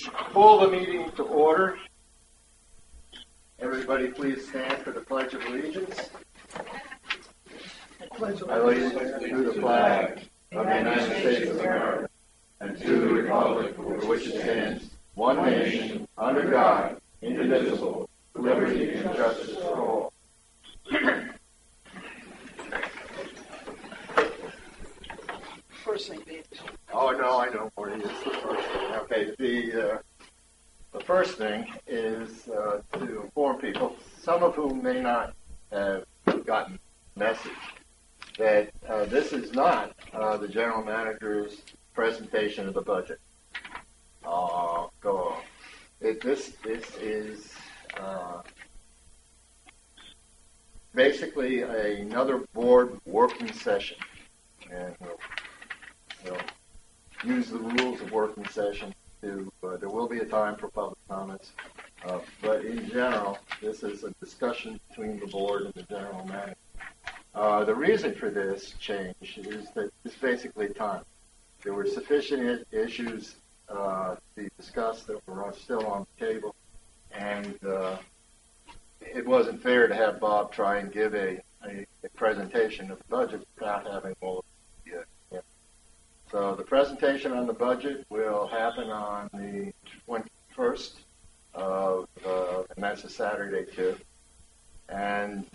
Call the meeting to order. Everybody please stand for the Pledge of Allegiance. I allegiance to the flag of the United States of America and to the republic for which it stands, one nation, under God, indivisible, with liberty and justice for all. First thing, David. Oh, no, I know, Marty. It's the first thing. Okay, the first thing is to inform people, some of whom may not have gotten the message, that this is not the general manager's presentation of the budget. This is basically another board working session, and we'll use the rules of working session. There will be a time for public comments, but in general, this is a discussion between the board and the general manager. The reason for this change is that it's basically time. There were sufficient issues to be discussed that were still on the table, and it wasn't fair to have Bob try and give a presentation of the budget without having all of the So the presentation on the budget will happen on the 21st, and that's a Saturday too. And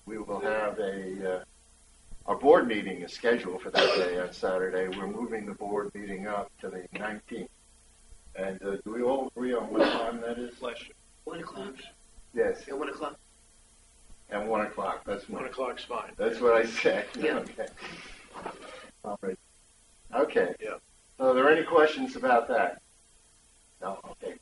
we will have our board meeting is scheduled for that day on Saturday. We're moving the board meeting up to the 19th. And do we all agree on what time that is? 1 o'clock? Yes. At 1 o'clock? At 1 o'clock. That's 1 o'clock's fine. That's what I said. Yeah. Okay. All right. Okay. Yeah. So are there any questions about that? No? Okay.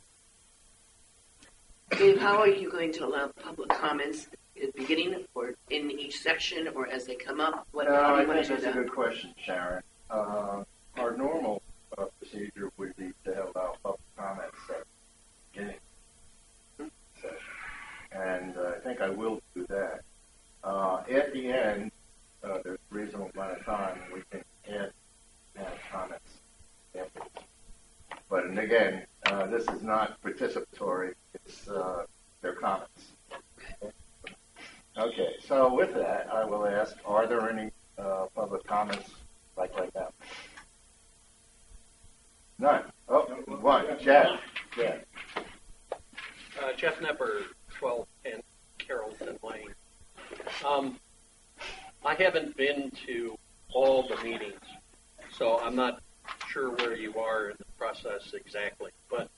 Dave, how are you going to allow public comments at the beginning or in each section or as they come up? How do I you want think to do that's that? a good question, Sharon. Our normal procedure would be to allow public comments at the beginning of the session. And I think I will do that. At the end, there's a reasonable amount of time we can add comments afterwards. But and again, this is not participatory. It's their comments. Okay, so with that, I will ask, are there any public comments like that? None. Oh, one. Jeff. Jeff Nepper, 1210 Carrollton Lane. I haven't been to all the meetings, so I'm not sure where you are in the process exactly. But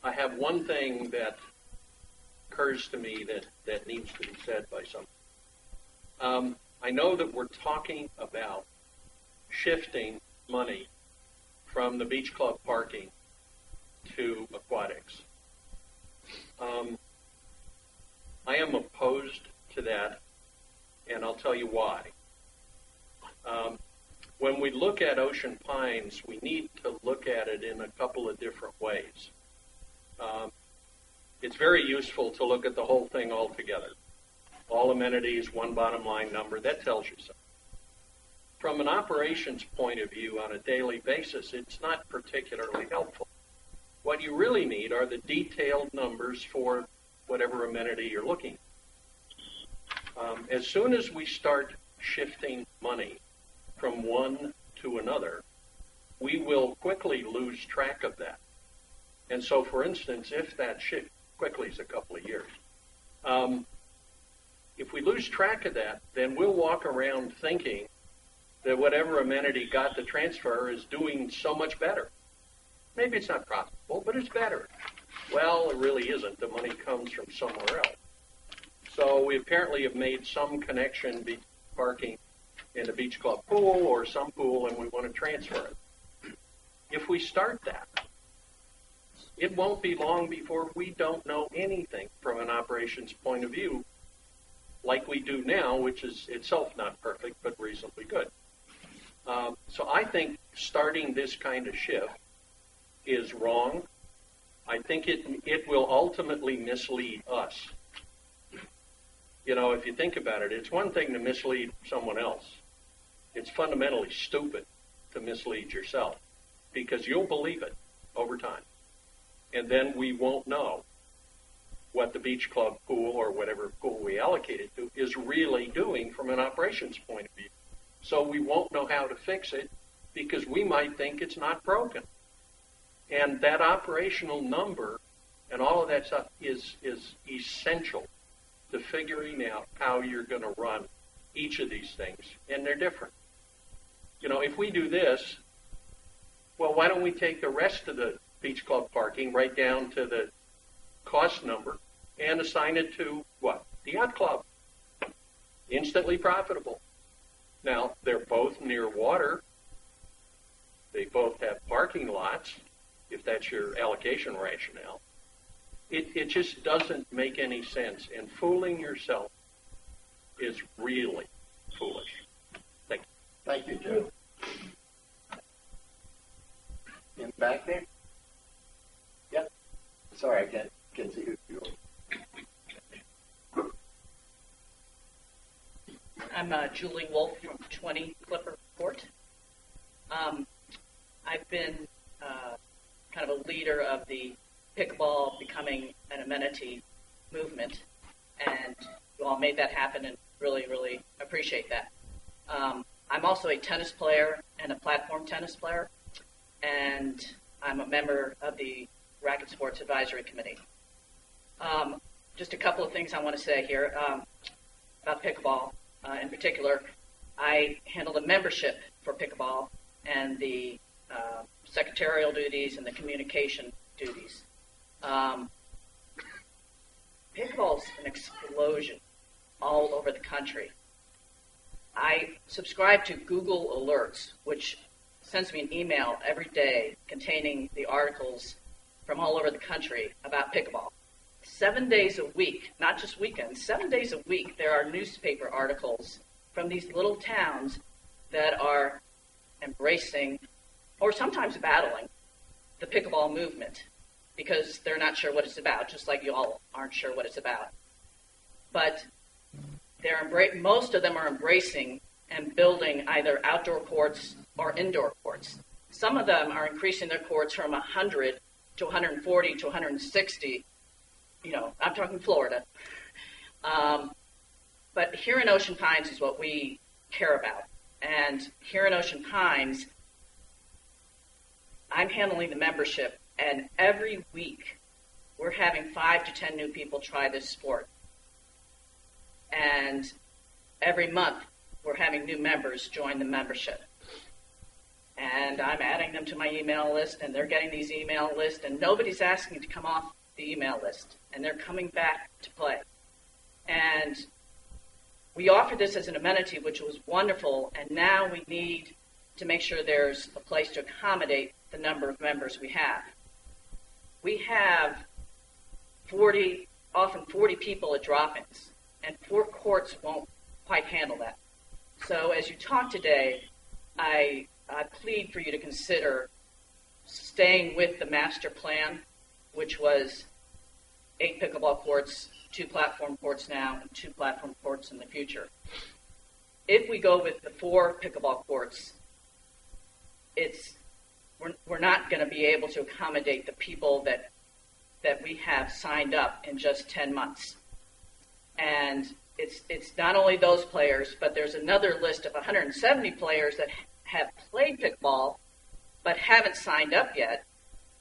I have one thing that occurs to me that needs to be said by someone. I know that we're talking about shifting money from the beach club parking to aquatics. I am opposed to that, and I'll tell you why. When we look at Ocean Pines, we need to look at it in a couple of different ways. It's very useful to look at the whole thing all together. All amenities, one bottom line number, that tells you something. From an operations point of view on a daily basis, it's not particularly helpful. What you really need are the detailed numbers for whatever amenity you're looking at. As soon as we start shifting money from one to another, we will quickly lose track of that. And so, for instance, if that shift quickly is a couple of years, if we lose track of that, then we'll walk around thinking that whatever amenity got the transfer is doing so much better. Maybe it's not profitable, but it's better. Well, it really isn't. The money comes from somewhere else. So we apparently have made some connection between parking in a beach club pool or some pool, and we want to transfer it. If we start that, it won't be long before we don't know anything from an operations point of view like we do now, which is itself not perfect, but reasonably good. So I think starting this kind of shift is wrong. I think it will ultimately mislead us. You know, if you think about it, it's one thing to mislead someone else. It's fundamentally stupid to mislead yourself because you'll believe it over time. and then we won't know what the beach club pool or whatever pool we allocate it to is really doing from an operations point of view. So we won't know how to fix it because we might think it's not broken. And that operational number and all of that stuff is essential to figuring out how you're going to run each of these things, and they're different. You know, if we do this, well, why don't we take the rest of the beach club parking right down to the cost number and assign it to what? The yacht club. Instantly profitable. Now, they're both near water. They both have parking lots, if that's your allocation rationale. It just doesn't make any sense, and fooling yourself is really foolish. Thank you. Thank you, Joe. In back there? Yep. Sorry, I can't see who you are. I'm Julie Wolf from 20 Clipper Court. I've been kind of a leader of the pickleball becoming an amenity movement, and you all made that happen, and really, really appreciate that. I'm also a tennis player and a platform tennis player, and I'm a member of the Racket Sports Advisory Committee. Just a couple of things I want to say here about pickleball. In particular, I handle the membership for pickleball and the secretarial duties and the communication duties. Pickleball's an explosion all over the country. I subscribe to Google Alerts, which sends me an email every day containing the articles from all over the country about pickleball. 7 days a week, not just weekends, 7 days a week, there are newspaper articles from these little towns that are embracing, or sometimes battling, the pickleball movement because they're not sure what it's about, just like you all aren't sure what it's about. But most of them are embracing and building either outdoor courts or indoor courts. Some of them are increasing their courts from 100 to 140 to 160. You know, I'm talking Florida. But here in Ocean Pines is what we care about. And here in Ocean Pines, I'm handling the membership, and every week we're having 5 to 10 new people try this sport. And every month we're having new members join the membership. And I'm adding them to my email list, and they're getting these email lists, and nobody's asking to come off the email list, and they're coming back to play. And we offered this as an amenity, which was wonderful, and now we need to make sure there's a place to accommodate the number of members we have. We have often 40 people at drop-ins, and 4 courts won't quite handle that. So as you talk today, I plead for you to consider staying with the master plan, which was 8 pickleball courts, 2 platform courts now, and 2 platform courts in the future. If we go with the 4 pickleball courts, we're not going to be able to accommodate the people that we have signed up in just 10 months. And it's not only those players, but there's another list of 170 players that have played pickleball but haven't signed up yet,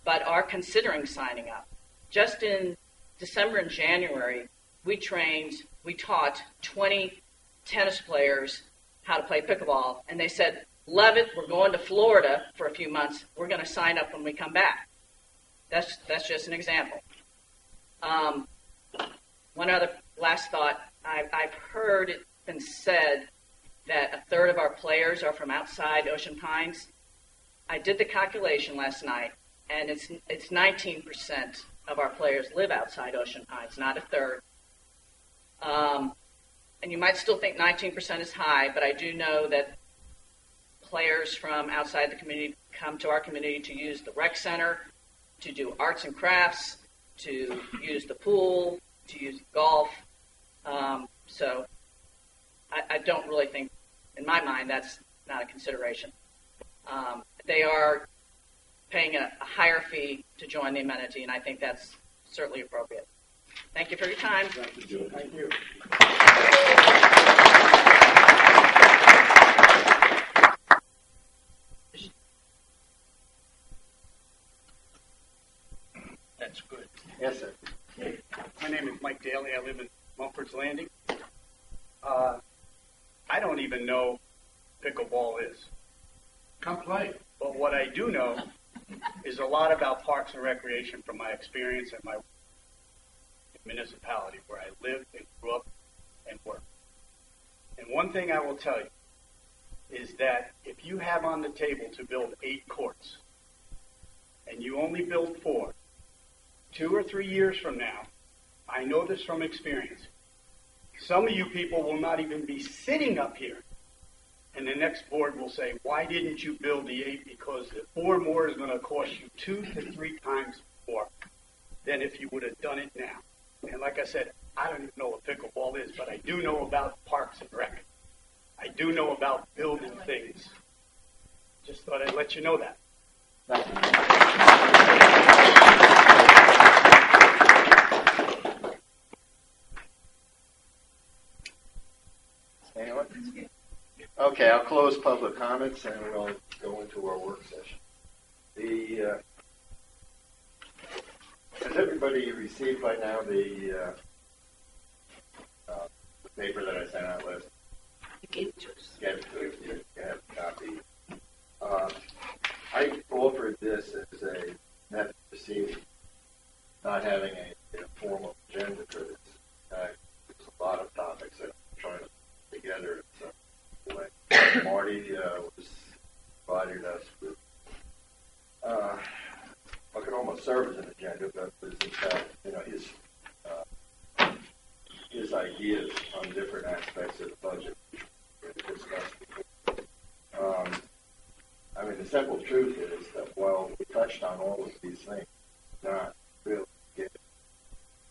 but are considering signing up. Just in December and January, we taught 20 tennis players how to play pickleball, and they said, love it, we're going to Florida for a few months, we're going to sign up when we come back. That's just an example. One other last thought, I've heard it been said that a third of our players are from outside Ocean Pines. I did the calculation last night, and it's 19% of our players live outside Ocean Pines, not a third. And you might still think 19% is high, but I do know that players from outside the community come to our community to use the rec center, to do arts and crafts, to use the pool, to use golf. So I don't really think, in my mind, that's not a consideration. paying a higher fee to join the amenity, and I think that's certainly appropriate. Thank you for your time. Thank you. That's good. Yes, sir. My name is Mike Daly. I live in Mumford's Landing. I don't even know pickleball is. Come play. But what I do know is a lot about parks and recreation from my experience at my municipality where I lived and grew up and worked. And one thing I will tell you is that if you have on the table to build 8 courts and you only build 4, 2 or 3 years from now, I know this from experience, some of you people will not even be sitting up here. And the next board will say, why didn't you build the 8? Because the 4 more is going to cost you 2 to 3 times more than if you would have done it now. And like I said, I don't even know what pickleball is, but I do know about parks and rec. I do know about building things. Just thought I'd let you know that. Thank you. Anyone? Okay, I'll close public comments and we'll go into our work session. Has everybody received by now the paper that I sent out last? You gave it to us. Get it to you. You have a copy. I offered this as a method of proceeding, not having a formal agenda for this. There's a lot of topics that I'm trying to put together. So when Marty was provided us with, I could almost serve as an agenda, but was in fact, his ideas on different aspects of the budget were discussed before. I mean, the simple truth is that while we touched on all of these things, not really get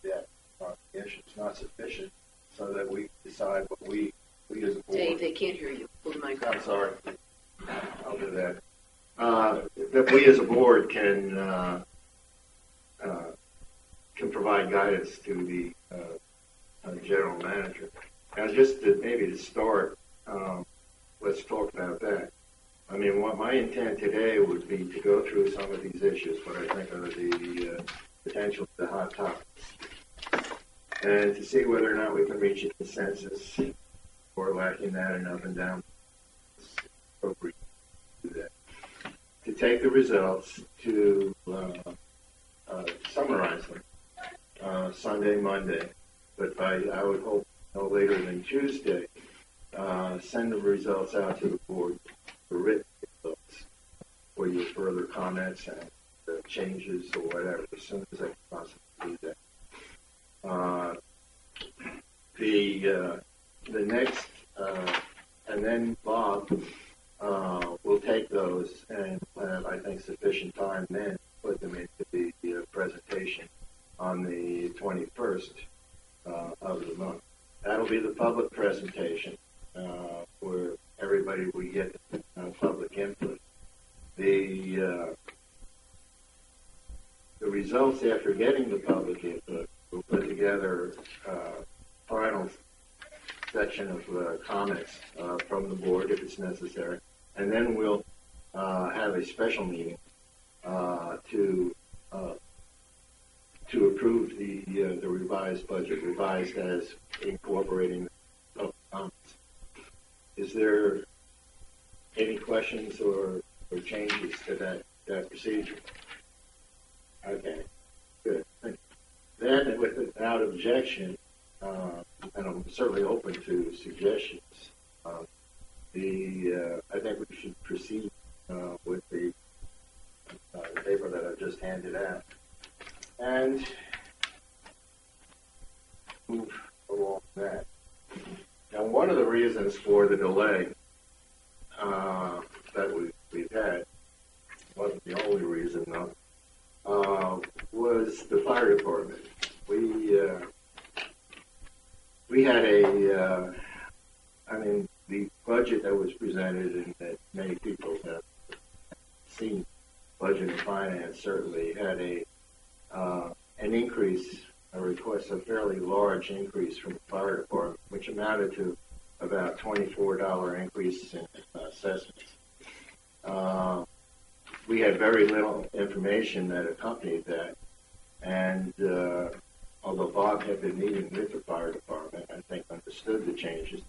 yet on the issue. It's not sufficient so that we decide what we as a board. Dave, they can't hear you. Pull the mic up. I'm sorry. I'll do that. That we as a board can provide guidance to the general manager. Now, just maybe to start, let's talk about that. I mean, what my intent today would be to go through some of these issues, what I think are the potential, the hot topics, and to see whether or not we can reach a consensus, or lacking that and up and down. It's appropriate to do that. To take the results, to summarize them Sunday, Monday, but I would hope no later than Tuesday, send the results out to the board for written results for your further comments and changes or whatever, as soon as I can possibly do that. The next, and then Bob will take those and have, I think, sufficient time then to put them into the presentation on the 21st of the month. That'll be the public presentation where everybody will get public input. The results after getting the public input, we'll put together final section of comments from the board if it's necessary, and then we'll have a special meeting to approve the revised budget, revised as incorporating public comments. Is there any questions or changes to that procedure? Okay, good. Thank you. Then, without objection, and I'm certainly open to suggestions, I think we should proceed with the paper that I've just handed out and move along that. Now, one of the reasons for the delay that we've had, wasn't the only reason though, was the fire department. We had the budget that was presented and that many people have seen Budget and Finance certainly had an increase, a request, a fairly large increase from the fire department, which amounted to about $24 increase in assessments. We had very little information that accompanied that, and although Bob had been meeting with the fire department, I think understood the changes,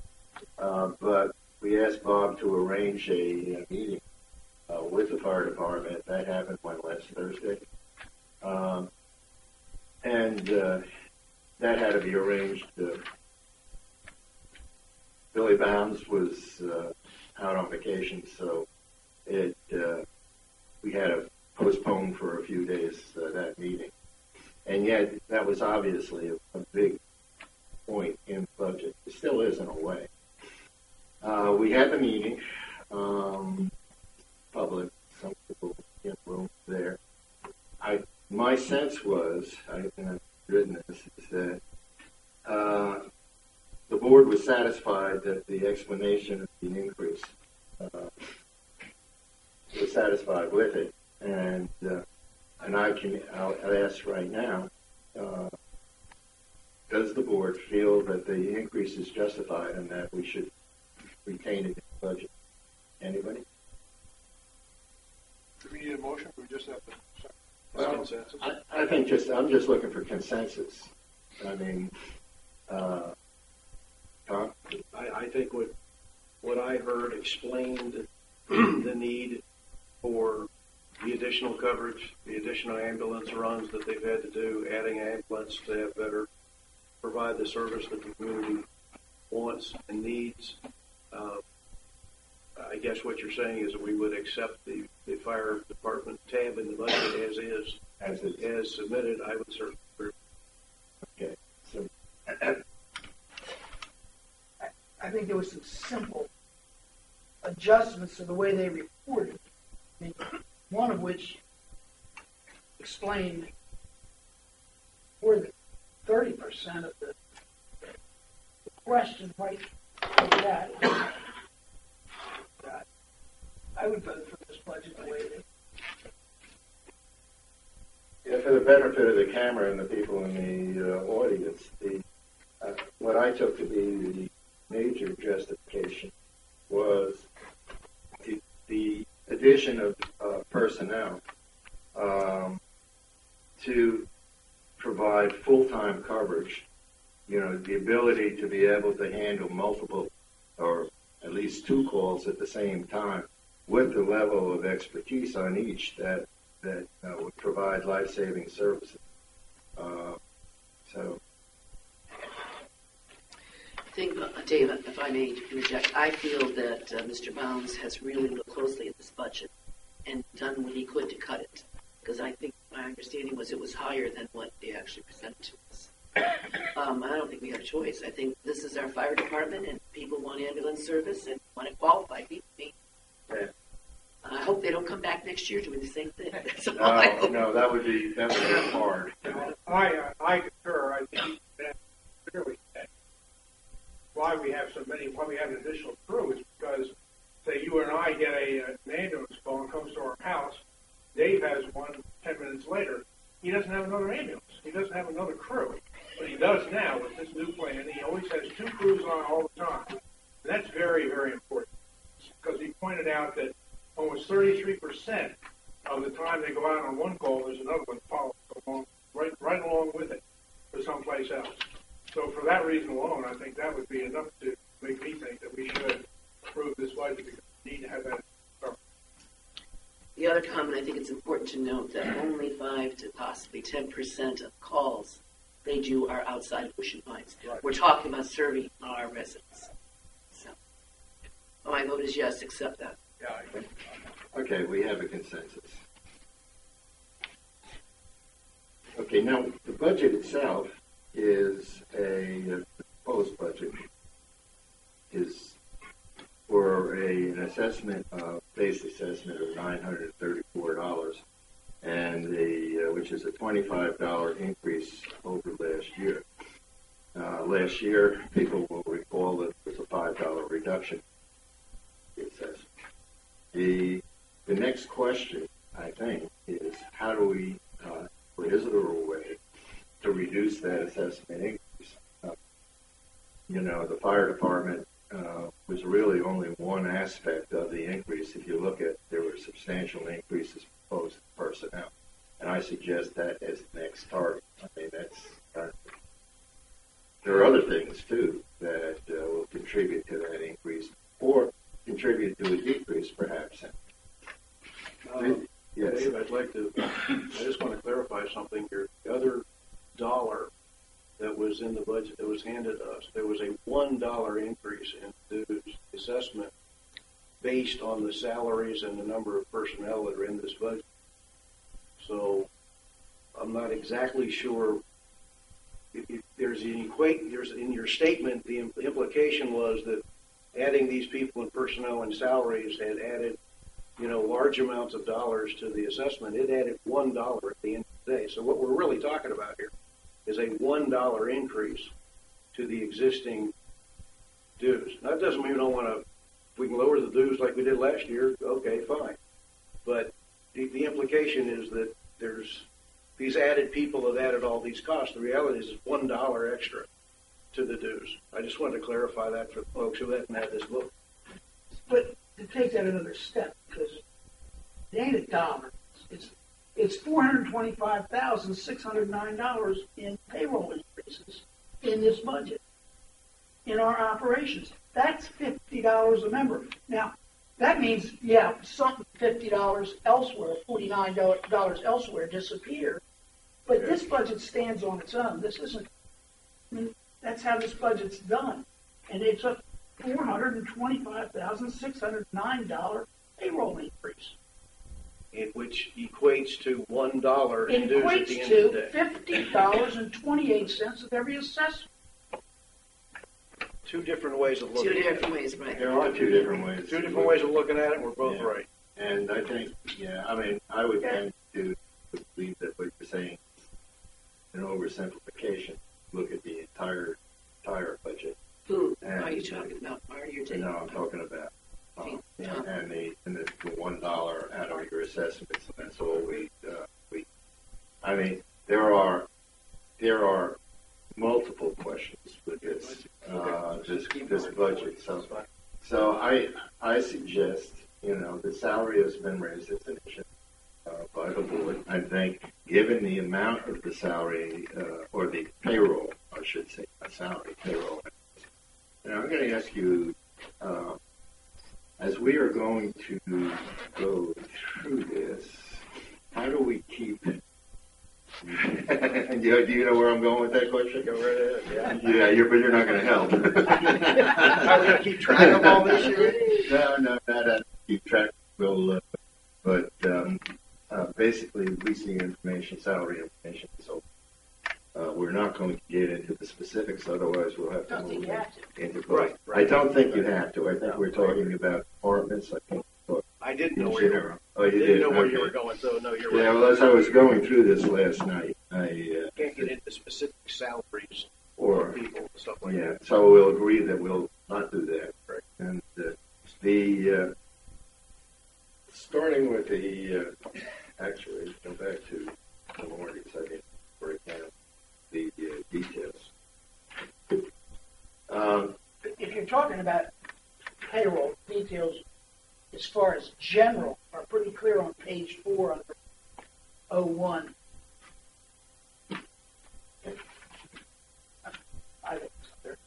but we asked Bob to arrange a meeting with the fire department. That happened last Thursday, and that had to be arranged. Billy Bounds was out on vacation, so we had to postpone for a few days that meeting. And yet, that was obviously a big point in the budget. It still is in a way. We had the meeting, public, some people in the room there. My sense was, and I've written this, is that the board was satisfied that the explanation of the increase was satisfied with it, and I'll ask right now: does the board feel that the increase is justified and that we should retain it in the budget? Anybody? Do we need a motion? Or we just have to Well, consensus? I think I'm just looking for consensus. I mean, Tom? I think what I heard explained the need for the additional coverage, the additional ambulance runs that they've had to do, adding ambulance to have better provide the service that the community wants and needs. I guess what you're saying is that we would accept the fire department tab in the budget as is, as submitted. I would certainly agree. Okay. So, I think there was some simple adjustments to the way they reported, one of which explained more than 30% of the question right like that. I would vote for this budget the way it is. yeah, for the benefit of the camera and the people in the audience, what I took to be the major justification was the addition of personnel to provide full-time coverage. You know, the ability to be able to handle multiple or at least two calls at the same time with the level of expertise on each that would provide life-saving services. So. I think, Dave, if I may interject, I feel that Mr. Bounds has really looked closely at this budget and done what he could to cut it, because I think my understanding was it was higher than what they actually presented to us. I don't think we have a choice. I think this is our fire department, and people want ambulance service and want to qualify people. Yeah. I hope they don't come back next year doing the same thing. That's all I hope. No, that would be hard. I concur. I think that clearly why we have an additional crew is because, say, you and I get an ambulance call and comes to our house. Dave has one 10 minutes later. He doesn't have another ambulance. He doesn't have another crew. But he does now with this new plan. He always has two crews on all the time. And that's very, very important, because he pointed out that almost 33% of the time they go out on one call, there's another one following along, right along with it for someplace else. So for that reason alone, I think that would be enough to make me think that we should approve this budget, because we need to have that covered. The other comment, I think it's important to note that only 5 to possibly 10% of calls they do are outside of Ocean Pines. Right. We're talking about serving our residents. So, my vote is yes, accept that. Yeah, I agree. Okay, we have a consensus. Okay, now the budget itself is a proposed budget is for an assessment, base assessment of $934, and which is a $25 increase over last year. Last year, people will recall that there was a $5 reduction in the assessment. The next question I think, is how do we, or is there a way to reduce that assessment increase? The fire department was really only one aspect of the increase. If you look at, there were substantial increases proposed in personnel. And I suggest that as the next target. I mean, there are other things, too, that will contribute to that increase or contribute to a decrease, perhaps. Yes. Dave, I just want to clarify something here. The other dollar that was in the budget that was handed to us, there was a $1 increase in dues assessment based on the salaries and the number of personnel that are in this budget. So I'm not exactly sure if there's in your statement, the implication was that adding these people in personnel and salaries had added, large amounts of dollars to the assessment. It added $1 at the end of the day. So what we're really talking about here is a $1 increase to the existing dues. Now, that doesn't mean we don't want to, if we can lower the dues like we did last year, okay, fine. But the implication is that these added people have added all these costs. The reality is it's $1 extra to the dues. I just wanted to clarify that for folks who haven't had this book. But to take that another step, because it ain't a dollar. It's $425,609 in payroll increases in this budget, in our operations. That's $50 a member. Now, that means, something $50 elsewhere, $49 elsewhere disappear. But this budget stands on its own. This isn't, that's how this budget's done. And it's a $425,609 payroll increase. Which equates to $1 in dues at the end of the day. $50.28 of every assessment. Two different ways of looking at it. Two different ways, right. There are two different ways. Two different ways of looking at it, and we're both right. And I think, I would tend to believe that what you're saying is an oversimplification. Look at the entire budget. Who are you talking about? Marty or Dave? No, I'm talking about and the $1 out of your assessments. And that's all we. There are multiple questions with this budget. So I suggest the salary has been raised as an issue by the board. I think given the amount of the salary or the payroll, I should say, not salary, payroll. And I'm going to ask you, as we are going to go through this, how do we keep? Do you know where I'm going with that question? Go right ahead. Yeah, but you're not going to help. Are we going to keep track of all this shit? No, not keep track. We'll, but basically, leasing information, salary information. So we're not going to get into the specifics. Otherwise, we'll have to move into both. Right. I don't think you have to. I think we're talking about departments. I didn't know where you were. Oh, you didn't know where okay. you were going, so no, you're right. right. Well, as I was going through this last night, I can't get into specific salaries or people and stuff like that. Yeah, so we'll agree that we'll not do that. Right. And the starting with the actually go back to the mornings. I didn't break down the details. If you're talking about payroll details, as far as general, are pretty clear on page 4 under 01. I think it's there.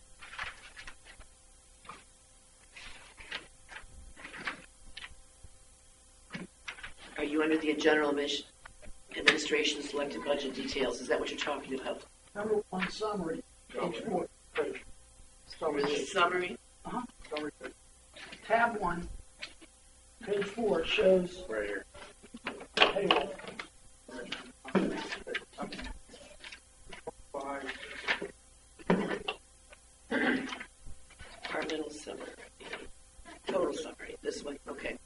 Are you under the general administration selected budget details? Is that what you're talking about? Number 1 summary, page 4. Summary? Summary. Tab 1, page 4 shows right here. Payroll. Departmental summary. Total summary. This one. Okay.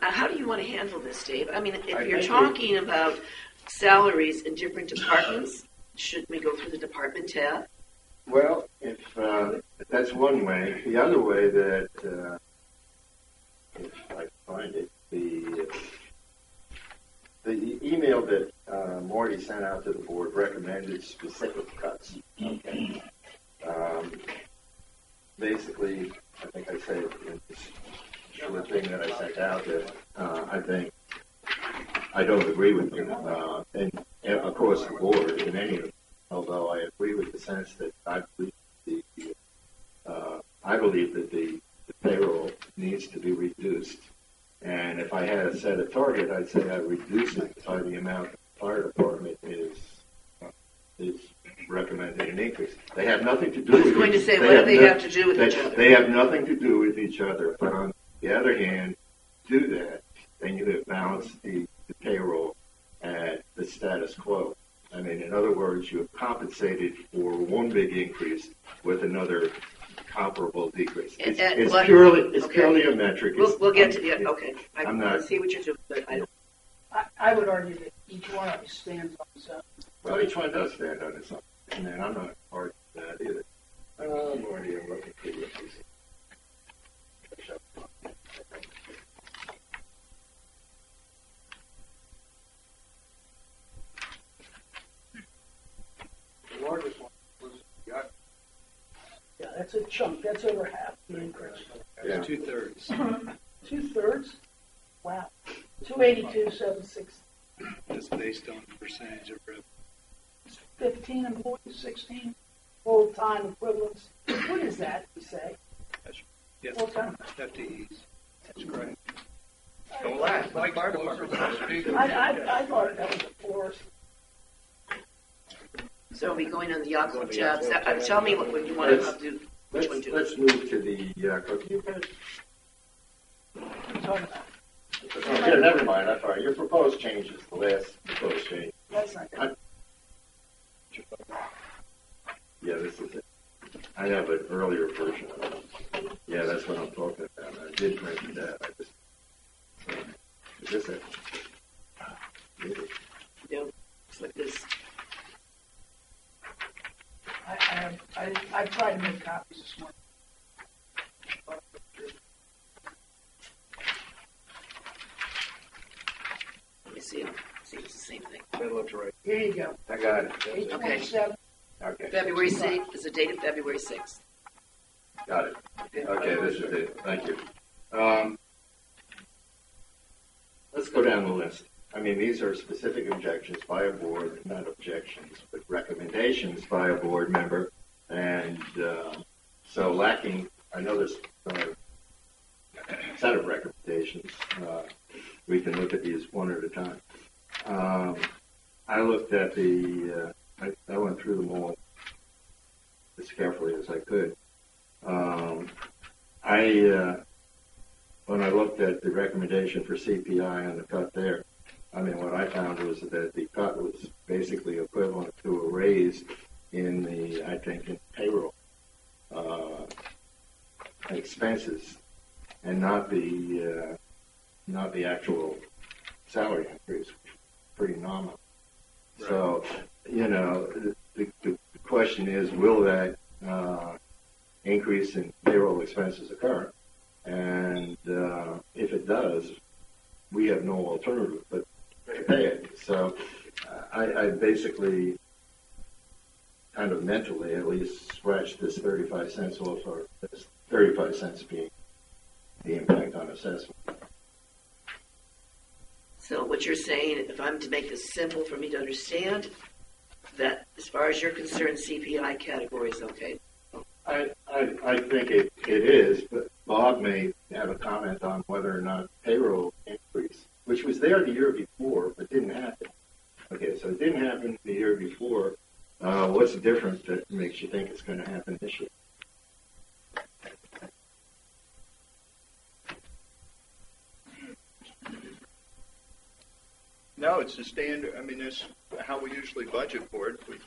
How do you want to handle this, Dave? I mean, if you're talking about salaries in different departments, Shouldn't we go through the department tab? Well, if that's one way. The other way that, if I find it, the email that Morty sent out to the board recommended specific cuts. Okay. Basically, I think I said in this short thing that I sent out that I think I don't agree with them. And across the board in any of them, although I agree with the sense that I believe that the payroll needs to be reduced. And if I had to set a target, I'd say I'd reduce it by the amount the fire department is recommending an increase. They have nothing to do with I was going to say, what do they have to do with each other? They have nothing to do with each other. But on the other hand, do that, then you have balanced the payroll at the status quo. I mean, in other words, you have compensated for one big increase with another comparable decrease. It's purely a metric. We'll get to the, okay. I'm not. I see what you're doing, but I don't. I would argue that each one of them stands on its own. Well, each one does stand on its own, and I'm not arguing that either. Marty, I'm looking for you. The largest one was got Yeah, that's a chunk. That's over half the increase. Yeah. 2/3. 2/3? Wow. 282,760. That's based on the percentage of revenue. 15 employees, 16 full-time equivalents. What is that, you say? Yes, Full-time. FTEs. That's correct. Don't laugh. My fire department. I thought that was a force. So are we going on the Yahoo tabs? Tell me what you want to do. Which one do? Let's move to the cookie. What are you talking about? Okay, never mind. I'm sorry. Your proposed change is the last proposed change. That's not good. Yeah, this is it. I have an earlier version of it. Yeah, that's what I'm talking about. I did mention that. Is this it? Maybe. No, it's like this. I tried to make copies this morning. Let me see. See if it's the same thing. That looks right. Here you go. I got it. 827. Okay. February 6th is the date of February 6th. Got it. Okay, this is it. Thank you. Let's go down the list. I mean, these are specific objections by a board, not objections, but recommendations by a board member. And so lacking, I know there's a set of recommendations. We can look at these one at a time. I looked at I went through them all as carefully as I could. When I looked at the recommendation for CPI and the cut there, I mean, what I found was that the cut was basically equivalent to a raise in in payroll expenses, and not the actual salary increase, which was pretty nominal. Right. So, the question is, will that increase in payroll expenses occur? And if it does, we have no alternative but to pay it. So I basically kind of mentally at least scratched this 35 cents off, or this 35 cents being the impact on assessment. So what you're saying, if I'm to make this simple for me to understand, that as far as you're concerned, CPI category is okay. I think it is, but Bob may have a comment on whether or not payroll increase, which was there the year before, but didn't happen. Okay, so it didn't happen the year before. What's different that makes you think it's going to happen this year? No, it's the standard. I mean, this how we usually budget for it. We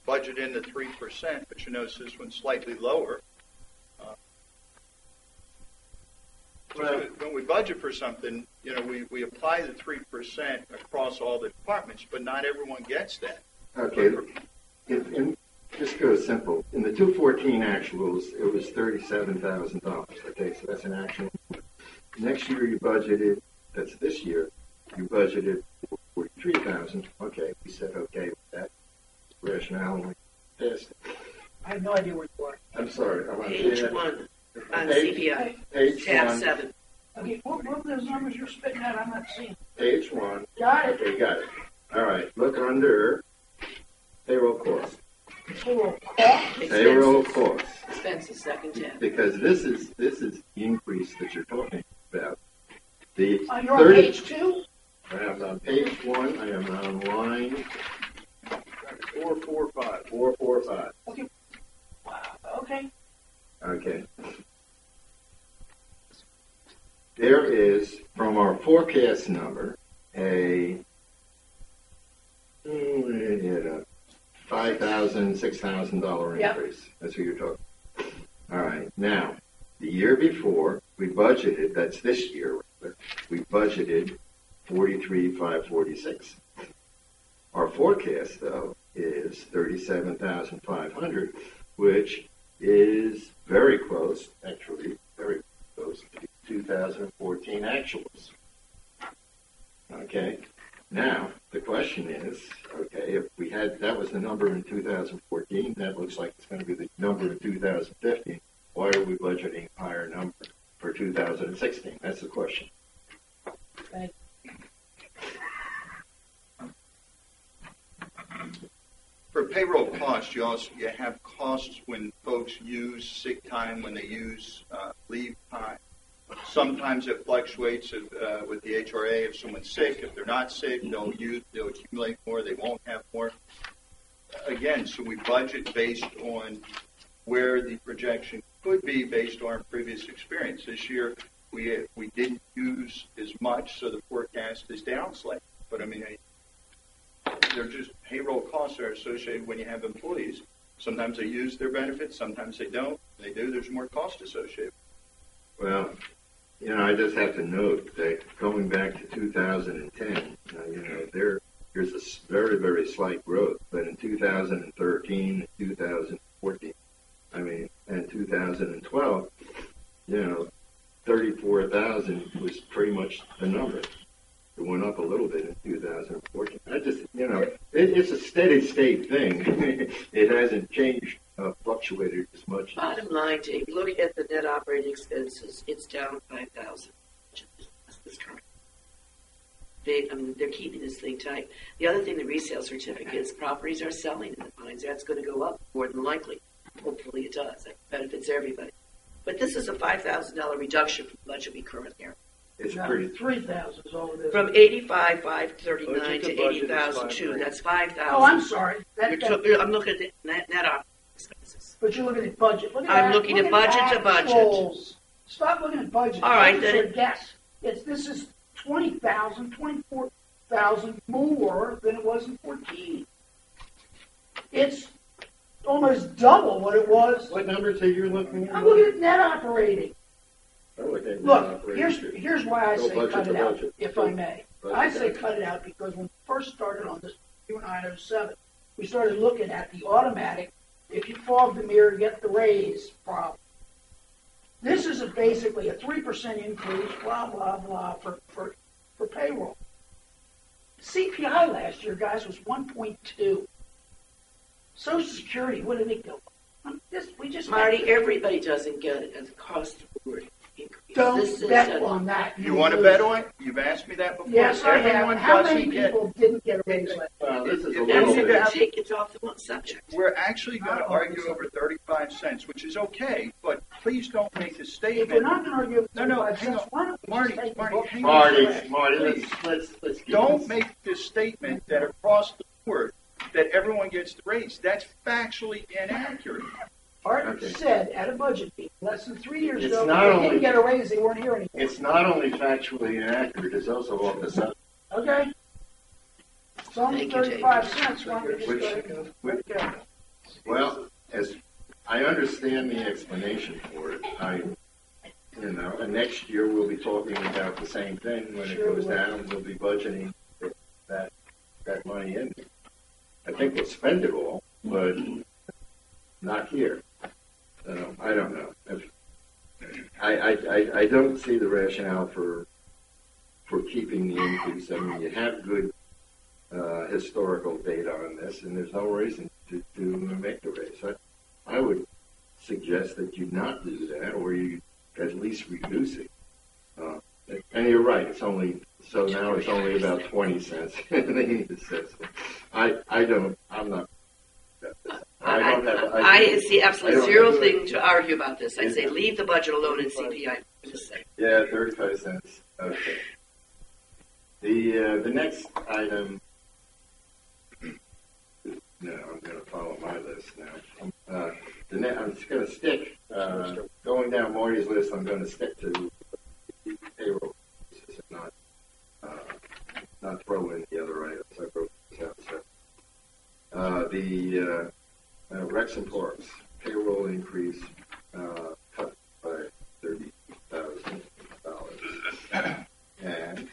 budget in the 3%, but you notice this one's slightly lower. When we budget for something, we apply the 3% across all the departments, but not everyone gets that. Okay, just go simple. In the 214 actuals, it was $37,000. Okay, so that's an actual. Next year you budgeted, that's this year, you budgeted 43,000. Okay, we said okay with that rationale and we passed it. I have no idea where you are. I'm sorry. I want to Page say that. 1 on Page- CPI, Page tab 1. 7. Okay, what are those numbers you're spitting out? I'm not seeing. Page 1. Got it. Okay, got it. All right, look under payroll costs. Payroll cost. Payroll costs. Expenses, second tab. Because this is the increase that you're talking about. The You're on 30 page 2? I am on page 1. I am on line 445. 445. Okay. Wow. Okay. Okay. There is, from our forecast number, a $5,000, $6,000 Yep. increase. That's what you're talking. All right. Now, the year before, we budgeted, that's this year, we budgeted 43,546. Our forecast, though, is 37,500, which is very close, actually, very close to 2014 actuals. Okay. Now, the question is, okay, if we had, that was the number in 2014, that looks like it's going to be the number in 2015. Why are we budgeting a higher number for 2016? That's the question. Thank For payroll costs, you have costs when folks use sick time, when they use leave time. Sometimes it fluctuates with the HRA. If someone's sick, if they're not sick, they'll accumulate more. They won't have more. Again, so we budget based on where the projection could be based on our previous experience. This year, we didn't use as much, so the forecast is down slightly. But I mean, they're just payroll costs are associated when you have employees. Sometimes they use their benefits, sometimes they don't. When they do, there's more cost associated. Well, I just have to note that going back to 2010, there's a very, very slight growth. But in 2013, 2014, and 2012, 34,000 was pretty much the number. It went up a little bit in 2014. It's a steady state thing. It hasn't changed, fluctuated as much. Bottom line, Dave, look at the net operating expenses. It's down 5,000. This current. They're keeping this thing tight. The other thing, the resale certificates, properties are selling in the Pines. That's going to go up more than likely. Hopefully it does. That benefits everybody. But this is a $5,000 reduction from the budget we currently are. It's No, pretty. 3,000 is all it is. From 85,539 Budget to to budget is 80,002. That's 5,000. Oh, I'm sorry. I'm looking at the net operating expenses. But you're looking at budget. I'm looking at budget to budget. actuals. Stop looking at budget. All right, Budgets then. are a guess. This is 20,000, 24,000 more than it was in 14. It's almost double what it was. What numbers are you looking at? I'm looking at net operating. Look, Here's here's why I Go say budget cut to it out, budget. if I may. Budget I to say budget. cut it out because when we first started on this, 0907, we started looking at the automatic, if you fog the mirror, get the raise problem. This is basically a 3% increase, blah, blah, blah, for payroll. CPI last year, guys, was 1.2. Social Security, what did it go? We just Marty, everybody doesn't get it as a cost of board increase. don't This is bet a- on that. You want to bet on it? You've asked me that before. Yes, I Everyone have. How doesn't many get- people didn't get a raise last year? Well, this is a If little That's you a bit. have- take it off the one subject. We're actually going to Not argue all. over 35 cents, which is okay, but please don't make a If we're statement. not going to argue No, no, 25 hang cents, on. why don't we Marty, just take Marty, the vote? hang on. Marty, Please. let's keep Don't this. make this statement that across the board that everyone gets the raise. That's factually inaccurate. Art Okay. said at a budget meeting less than 3 years It's ago, not they only- didn't get a raise, they weren't here anymore. It's not only factually inaccurate, it's also off the subject. Okay? It's only Thank you, 35 cents. Why don't we just Which- go ahead and go? Well, as I understand the explanation for it, and next year we'll be talking about the same thing when it Sure goes will. down. We'll be budgeting that money in. I think we'll spend it all, but not here. I don't know. I don't see the rationale for keeping the increase. I mean, you have good historical data on this, and there's no reason to make the raise. I would suggest that you not do that, or you at least reduce it. And you're right. It's only now. It's only about 20 cents. I'm not. I see absolutely zero thing to argue about this. I say leave the budget alone in CPI. Yeah, 35 cents. Okay. The next item. No, I'm going to follow my list now. I'm just going to stick going down Marty's list. I'm going to stick to the payroll, not throw in the other items. I broke this out. So the Rex and Parks payroll increase cut by $30,000, and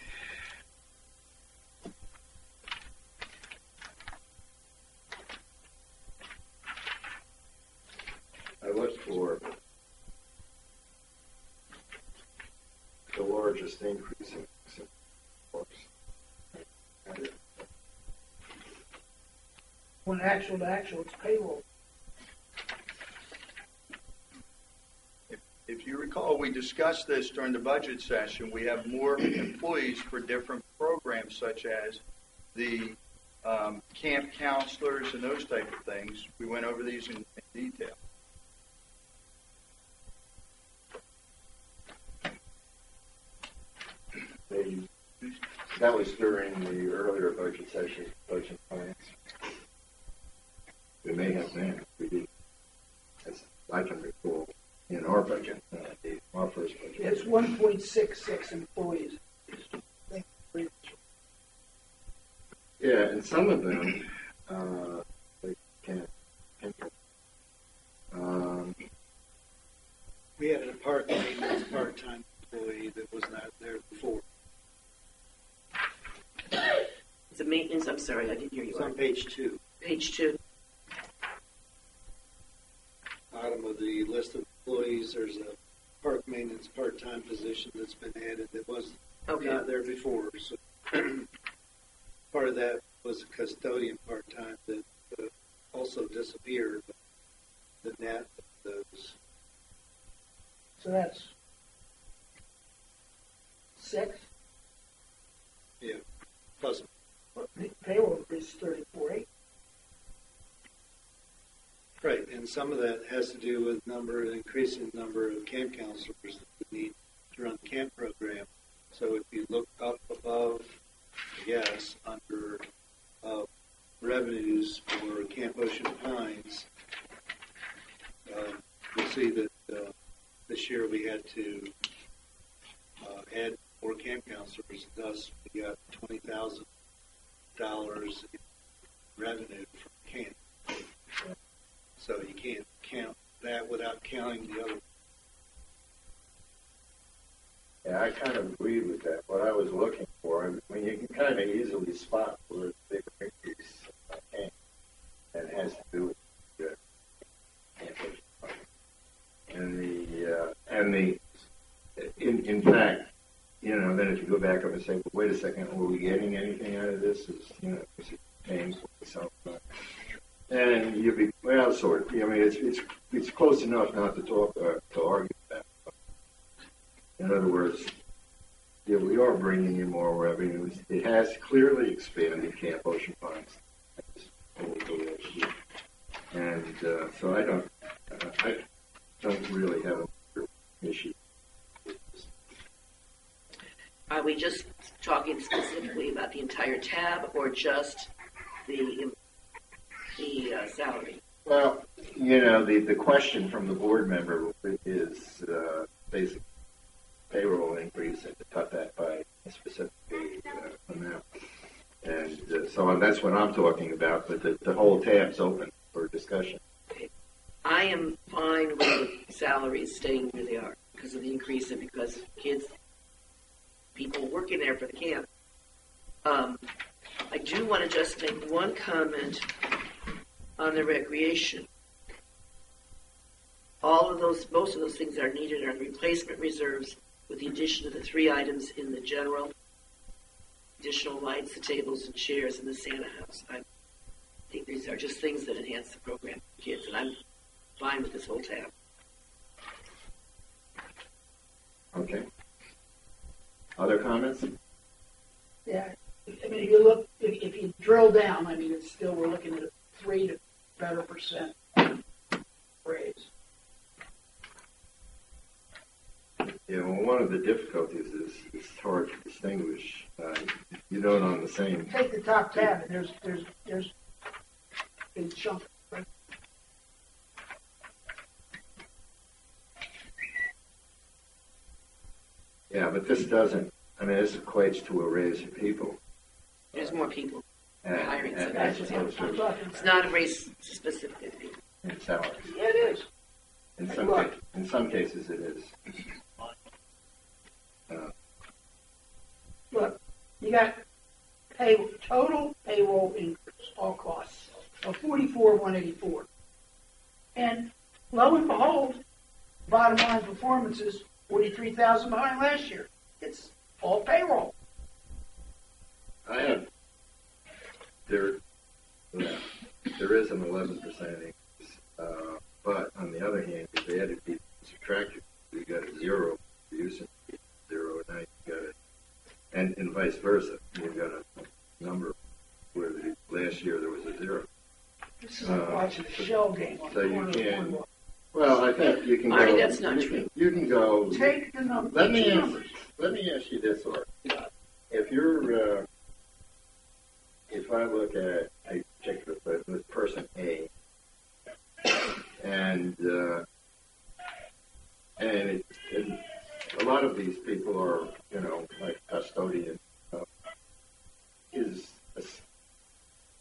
I looked for the largest increase in Rex and Parks. When actual to actual, it's payroll. If you recall, we discussed this during the budget session. We have more employees for different programs, such as the camp counselors and those type of things. We went over these in detail. That was during the earlier budget session, budget plans. We may have been. We did, as I can recall, in our budget, our first budget. It's 1.66 employees. Yeah, and some of them they can't. We had a maintenance part-time employee that was not there before. It's a maintenance. I'm sorry, I didn't hear you. It's on page 2. Page 2. Bottom of the list of employees, there's a park maintenance part-time position that's been added that was not there before. So part of that was a custodian part-time that also disappeared. The net of those. So that's 6. Yeah. Plus, The payroll increase is 34.8. right, and some of that has to do with increasing number of camp counselors that we need to run the camp program. So if you look up above, I guess, under revenues for Camp Ocean Pines, you'll see that this year we had to add more camp counselors. Thus, we got $20,000 in revenue from camp. So you can't count that without counting the other. Yeah, I kind of agree with that. What I was looking for, I mean, you can kind of easily spot where the big increase came, and it has to do with the campus. In fact, then if you go back up and say, well, wait a second, were we getting anything out of this? Is it paying for itself? And you'd be, well, sort of. I mean, it's close enough not to talk to argue that. In other words, we are bringing in more revenues. It has clearly expanded Camp Ocean Pines. And so I don't really have an issue. Are we just talking specifically about the entire tab, or just the salary? Well, the question from the board member is basic payroll increase and to cut that by a specific amount. And so that's what I'm talking about, but the whole tab's open for discussion. Okay. I am fine with the salaries staying where they are because of the increase and because people working there for the camp. I do want to just make one comment on the recreation. Most of those things that are needed are the replacement reserves with the addition of the 3 items in the general, additional lights, the tables and chairs, and the Santa house. I think these are just things that enhance the program for kids, and I'm fine with this whole tab. Okay. Other comments? Yeah, I mean, if you look, if you drill down, I mean, it's still, we're looking at a 3 to better percent raise. Yeah, well, one of the difficulties is it's hard to distinguish. You don't on the same. Take the top tab, and there's a chunk. Right? Yeah, but this doesn't. I mean, this equates to a raise of people. There's more people. And, Hiring and, somebody. as opposed to It's not a race specific people. in salaries. Yeah, it is. In some cases, it is. Look, you got total payroll increase, all costs, of 44,184. And lo and behold, bottom line performance is 43,000 behind last year. It's all payroll. There is an 11% increase, but on the other hand, if they added people and subtracted, you got a 0. You're using 0, now you got it, and vice versa. You've got a number where last year there was a 0. This is like watching a shell game on So the you corner of the can. boardwalk. Well, I think you can go. Marty, that's not true. You can go. Take the number. Let me ask you this, or if you're, if I look at a particular person A, and a lot of these people are, like custodian.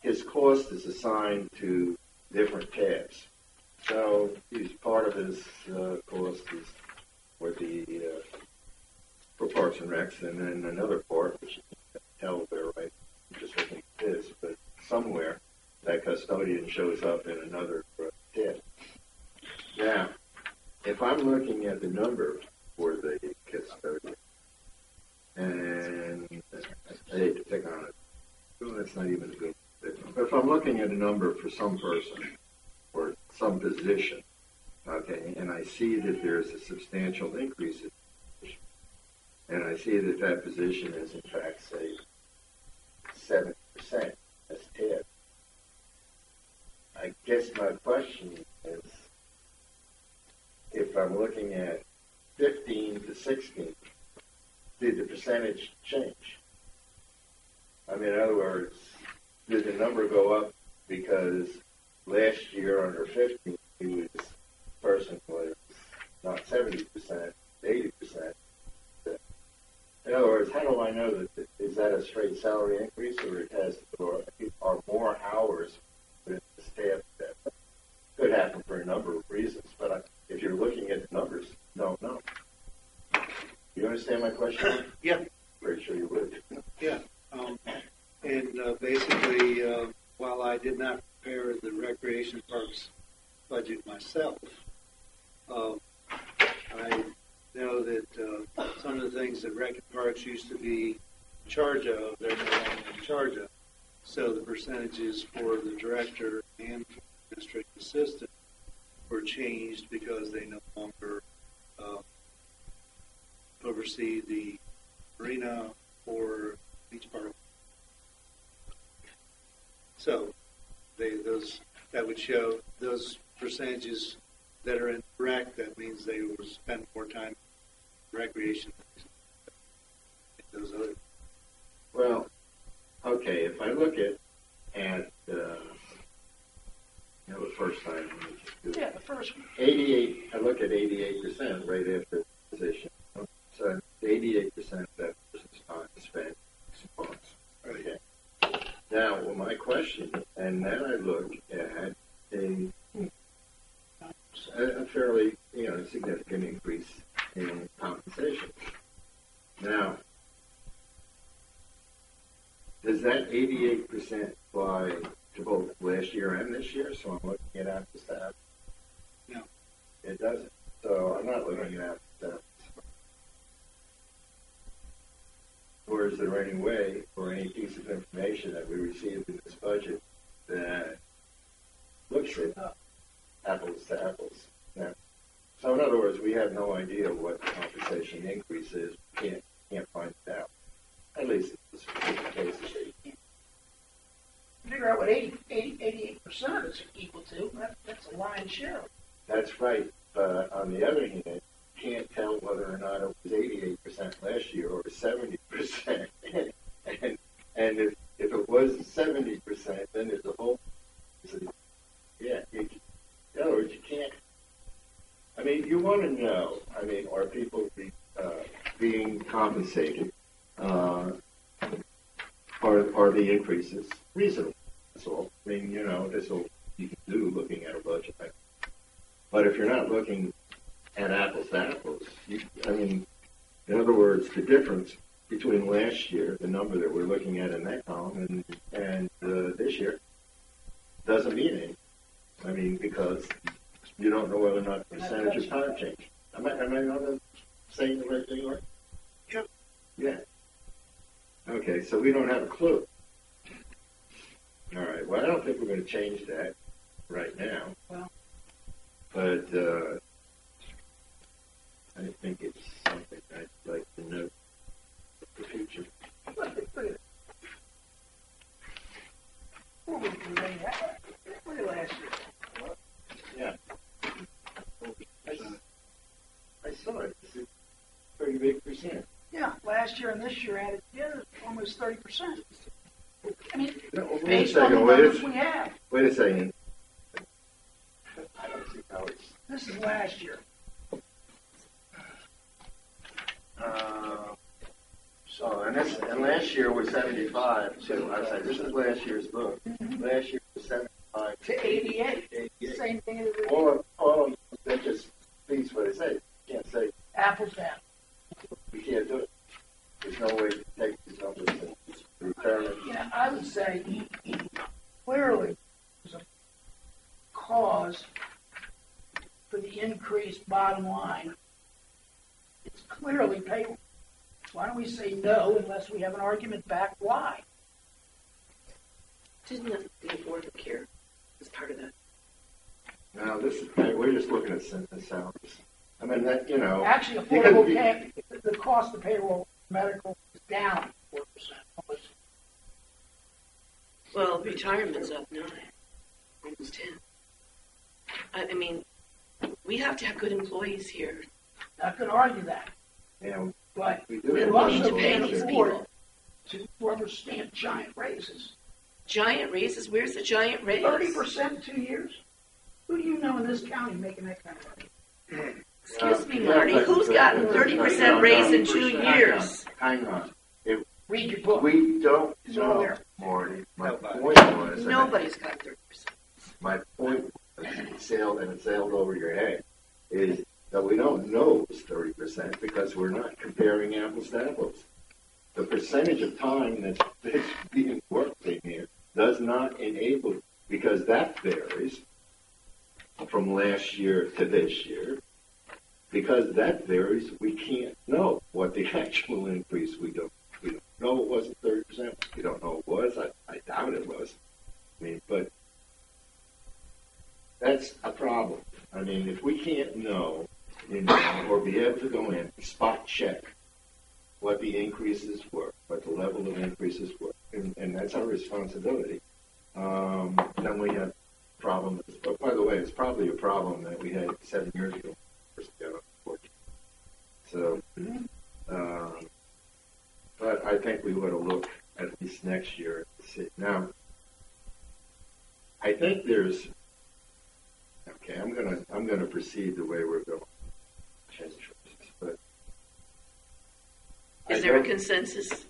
His cost is assigned to different tabs. So he's part of his cost is for Parks and Recs, and then another part, which you can't tell there, right? I'm just looking at this, but somewhere that custodian shows up in another tab. Now, if I'm looking at the number for the custodian, and I hate to pick on it, well, that's not even a good thing. But if I'm looking at a number for some person or some position, okay, and I see that there's a substantial increase in position, and I see that that position is in fact, say, 7% as tab. I guess my question is, if I'm looking at 15 to 16, did the percentage change? I mean, in other words, did the number go up because last year under 15, person was not 70%, 80%. In other words, how do I know that is that a straight salary increase, or it has, or are more hours with the staff? That could happen for a number of reasons, but if you're looking at the numbers, no. You understand my question? Yeah. Pretty sure you would. Yeah. Basically, while I did not prepare the recreation parks budget myself, I know that some of the things that Rec and Parks used to be in charge of, they're no longer in charge of. So the percentages for the director and for the district assistant were changed because they no longer oversee the arena or beach park. So that would show those percentages that are incorrect. That means they will spend more time in recreation than those other. Well, okay, if I look at the first time. Yeah, the first one. 88, I look at 88% right after the position. So 88% of that person's time is spent in parks. Okay. Now, well, my question, and then I look at a fairly, significant increase in compensation. Now, does that 88% 88% apply to both last year and this year? So I'm looking at apples to apples. No. It doesn't. So I'm not looking at apples to apples. Or is there any way, or any piece of information that we received in this budget that looks at apples to apples? Now, so in other words, we have no idea what the compensation increase is. We can't find it out. At least in this particular case. Figure out what 88% is equal to. That's a lion's share. That's right. But on the other hand, you can't tell whether or not it was 88% last year or 70%. and if it was 70%, then there's a whole. Yeah. In other words, you can't. I mean, you want to know. I mean, are people being compensated? Are the increases reasonable? That's all. I mean, that's all you can do looking at a budget. But if you're not looking at apples to apples, in other words, the difference between last year, the number that we're looking at in that column, and this year, doesn't mean anything. I mean, because you don't know whether or not the percentage of time changed. Am I not saying the right thing, right? Yep. Yeah. Okay, so we don't have a clue. All right. Well, I don't think we're going to change that right now. Well. But I think it's something I'd like to know for the future. Look at last year. Yeah. I saw it. It's a pretty big percent. Yeah, last year and this year added together, almost 30%. I mean, Wait a based on the second. numbers we have. Wait a second. I don't see how it's. This is last year. And last year was 75 too. I said this is last year's book. Mm-hmm. Last year was 75 to 88. Same thing as all of that just speaks what it says. You can't say apples to apples. we can't do it. There's no way to take these numbers and return it. Yeah, I would say clearly there's a cause for the increased bottom line. It's clearly payroll. Why don't we say no unless we have an argument back why? Didn't the Affordable Care as part of that? No, we're just looking at salaries. I mean, that, Actually, affordable care, the cost of payroll medical is down 4%. Well, retirement's up 9, almost 10. I mean, we have to have good employees here. I could argue that. Yeah, But we we do. also need to pay can't these afford to understand giant raises. Giant raises? Where's the giant raise? 30% in 2 years? Who do you know in this county making that kind of money? Excuse me, Marty. Who's gotten 30% raise in 2 years? Hang on. Read your book. We don't It's all know, there. Marty. My point was, Nobody's got 30%. my point was, it sailed over your head, is that we don't know it's 30% because we're not comparing apples to apples. The percentage of time that's being worked in here does not enable, because that varies from last year to this year. Because that varies, we can't know what the actual increase. We don't know it wasn't 30%. We don't know it was. I doubt it was. I mean, but that's a problem. I mean, if we can't know, or be able to go in, spot check what the increases were, what the level of increases were, and that's our responsibility, then we have problems. But by the way, it's probably a problem that we had 7 years ago. So, but I think we ought to look at least next year to see. Now, I think there's. Okay, I'm gonna proceed the way we're going. Change choices, but Is there a consensus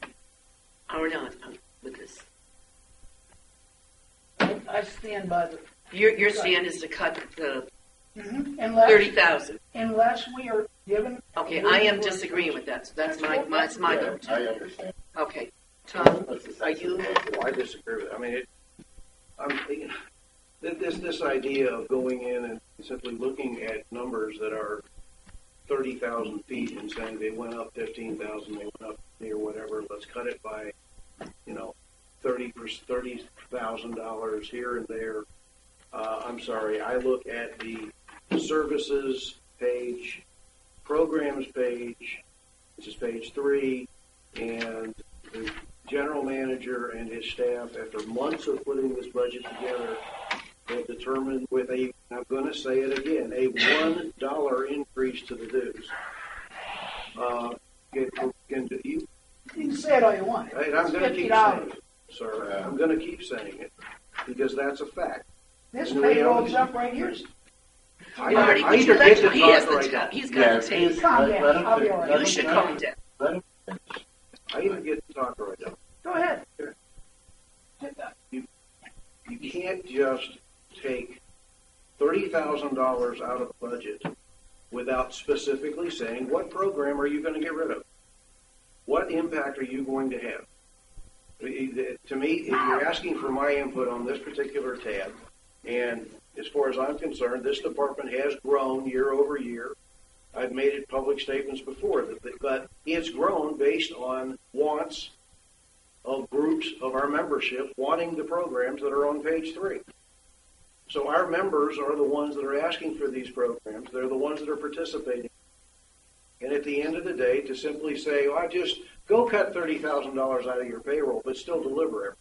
or not with this? I stand by the. Your stand is to cut the Unless 30,000. Unless we are given. Okay, I am disagreeing with that. So that's my vote. I understand. Okay, Tom, are you? Well, I disagree with it. I mean, this idea of going in and simply looking at numbers that are 30,000 feet and saying they went up 15,000, they went up or whatever, let's cut it by, $30,000 here and there. I'm sorry, I look at the services page, programs page, which is page 3, and the general manager and his staff, after months of putting this budget together, have determined with I'm going to say it again, a $1 increase to the dues. You can say it all you want. I'm going to keep saying it, sir. I'm going to keep saying it because that's a fact. This payroll's up right here. Marty, would you let him? He has the top. He's got the tape. Calm down. I'll be all right. You should calm down. Let him I even get to talk right now. Go ahead. You can't just take $30,000 out of the budget without specifically saying what program are you going to get rid of? What impact are you going to have? To me, if you're asking for my input on this particular tab, and as far as I'm concerned, this department has grown year over year. I've made it public statements before, but it's grown based on wants of groups of our membership wanting the programs that are on page 3. So our members are the ones that are asking for these programs. They're the ones that are participating. And at the end of the day, to simply say, I just go cut $30,000 out of your payroll, but still deliver it.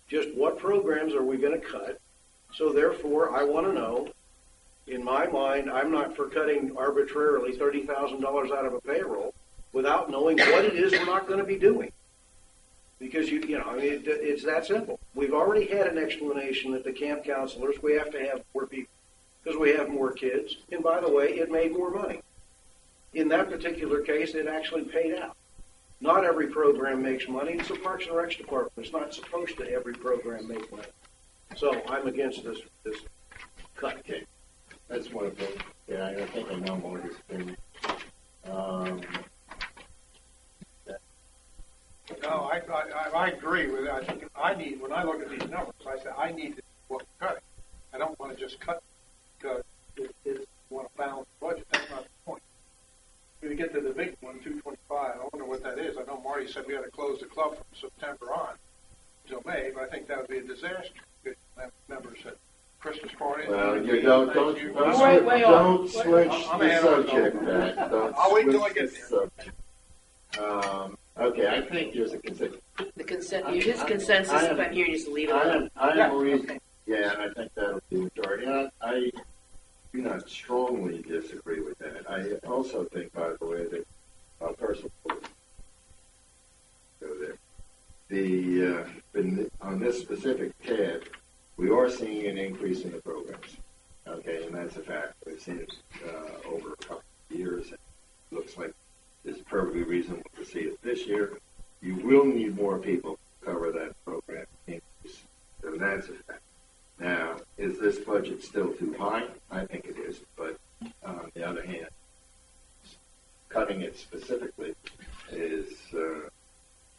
Just what programs are we going to cut? So therefore, I want to know, in my mind, I'm not for cutting arbitrarily $30,000 out of a payroll without knowing what it is we're not going to be doing. Because, it's that simple. We've already had an explanation that the camp counselors, we have to have more people because we have more kids. And by the way, it made more money. In that particular case, it actually paid out. Not every program makes money. It's the Parks and Rec department. It's not supposed to every program make money. So I'm against this cut. Okay. That's one of them. Yeah, I think I know more of his opinion. No, I agree with it. I think when I look at these numbers, I say I need to what we're cutting. I don't want to just cut because it want to balance the budget. That's not the point. When we get to the big one, 225, I wonder what that is. I know Marty said we had to close the club from September on until May, but I think that would be a disaster. Members at Christmas party. Well, you don't switch the subject back. I'll wait until I get there. Okay, I think there's a consensus. His consensus, if I'm hearing, is to leave it alone. I agree. Yeah, and I think that'll be the majority. I do not strongly disagree with that. I also think, by the way, that personal go there. On this specific tab, we are seeing an increase in the programs. Okay, and that's a fact. We've seen it over a couple of years. And it looks like it's perfectly reasonable to see it this year. You will need more people to cover that program increase. So that's a fact. Now, is this budget still too high? I think it is. But on the other hand, cutting it specifically is,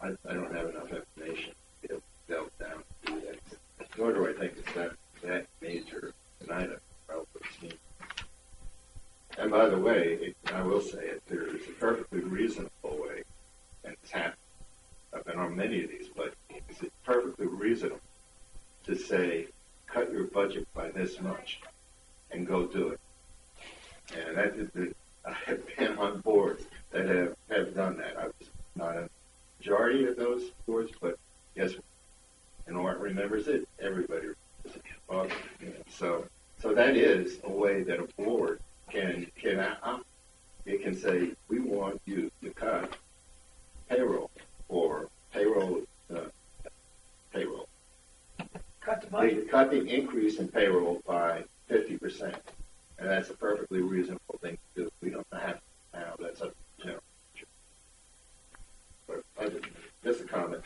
I don't have enough information to be able to delve down to that. Nor do I think it's that major an item. And by the way, I will say it, there is a perfectly reasonable way, and it's happened. I've been on many of these, but it's perfectly reasonable to say, cut your budget by this much and go do it. And I have been on boards that have done that. I was not a majority of those boards, but guess what? And Art remembers it. Everybody remembers it. Well, so that is a way that a board can say, we want you to cut payroll or payroll. Cut the They budget. cut the increase in payroll by 50%, and that's a perfectly reasonable thing to do. We don't have to now. That's up to the general. But just a comment.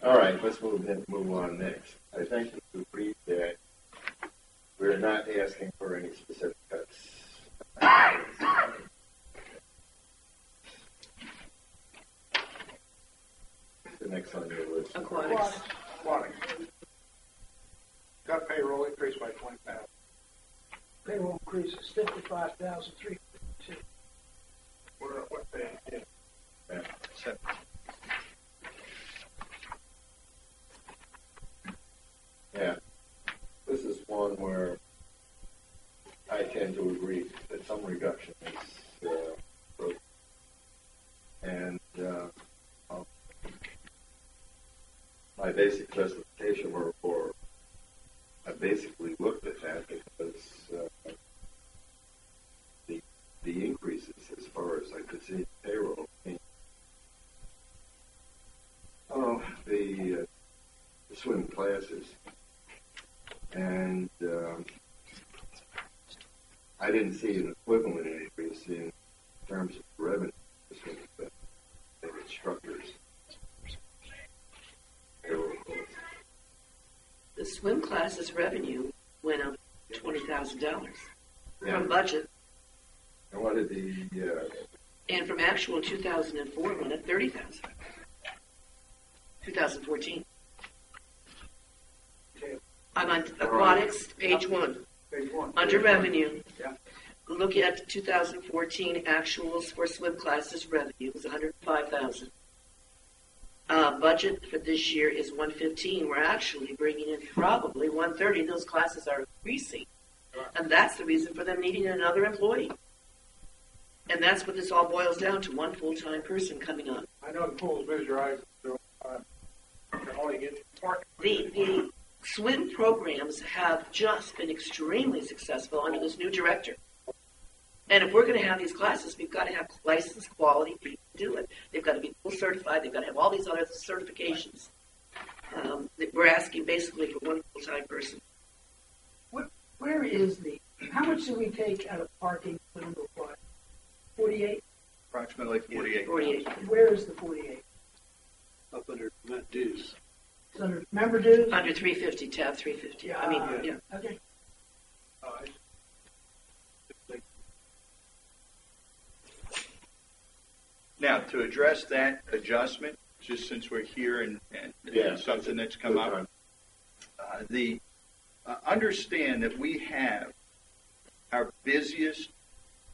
All right, let's move on next. I think we agreed that we're not asking for any specific cuts. The next What's on your list? Aquatics. Aquatics. Got payroll increase by 20,000. Payroll increase is 55,352. What they did. Yeah. This is one where I tend to agree that some reduction is appropriate. And my basic justification for I basically looked at that because the increases, as far as I could see, payroll. The swim classes, and I didn't see an equivalent increase in terms of revenue for swim the instructors. Payroll costs. The swim classes revenue went up $20,000 Yeah. from budget, And what did the and from actual 2004 went up 30,000. 2014. I'm on aquatics, page 1. Page 1. Under revenue, Yeah. look at 2014 actuals for swim classes revenue was 105,000. Budget for this year is 115. We're actually bringing in probably 130. Those classes are increasing, and that's the reason for them needing another employee. And that's what this all boils down to: one full-time person coming on. I know the pool's busier. I can only get parking. The swim programs have just been extremely successful under this new director. And if we're going to have these classes, we've got to have licensed quality people to do it. They've got to be full certified. They've got to have all these other certifications. We're asking basically for one full-time person. Where is how much do we take out of parking for number 5? 48? Approximately 48. 48. Where is the 48? Up under net dues. It's under member dues? Under 350, tab 350. Yeah. I mean, yeah. Okay. Now, to address that adjustment, just since we're here and something that's come up, understand that we have our busiest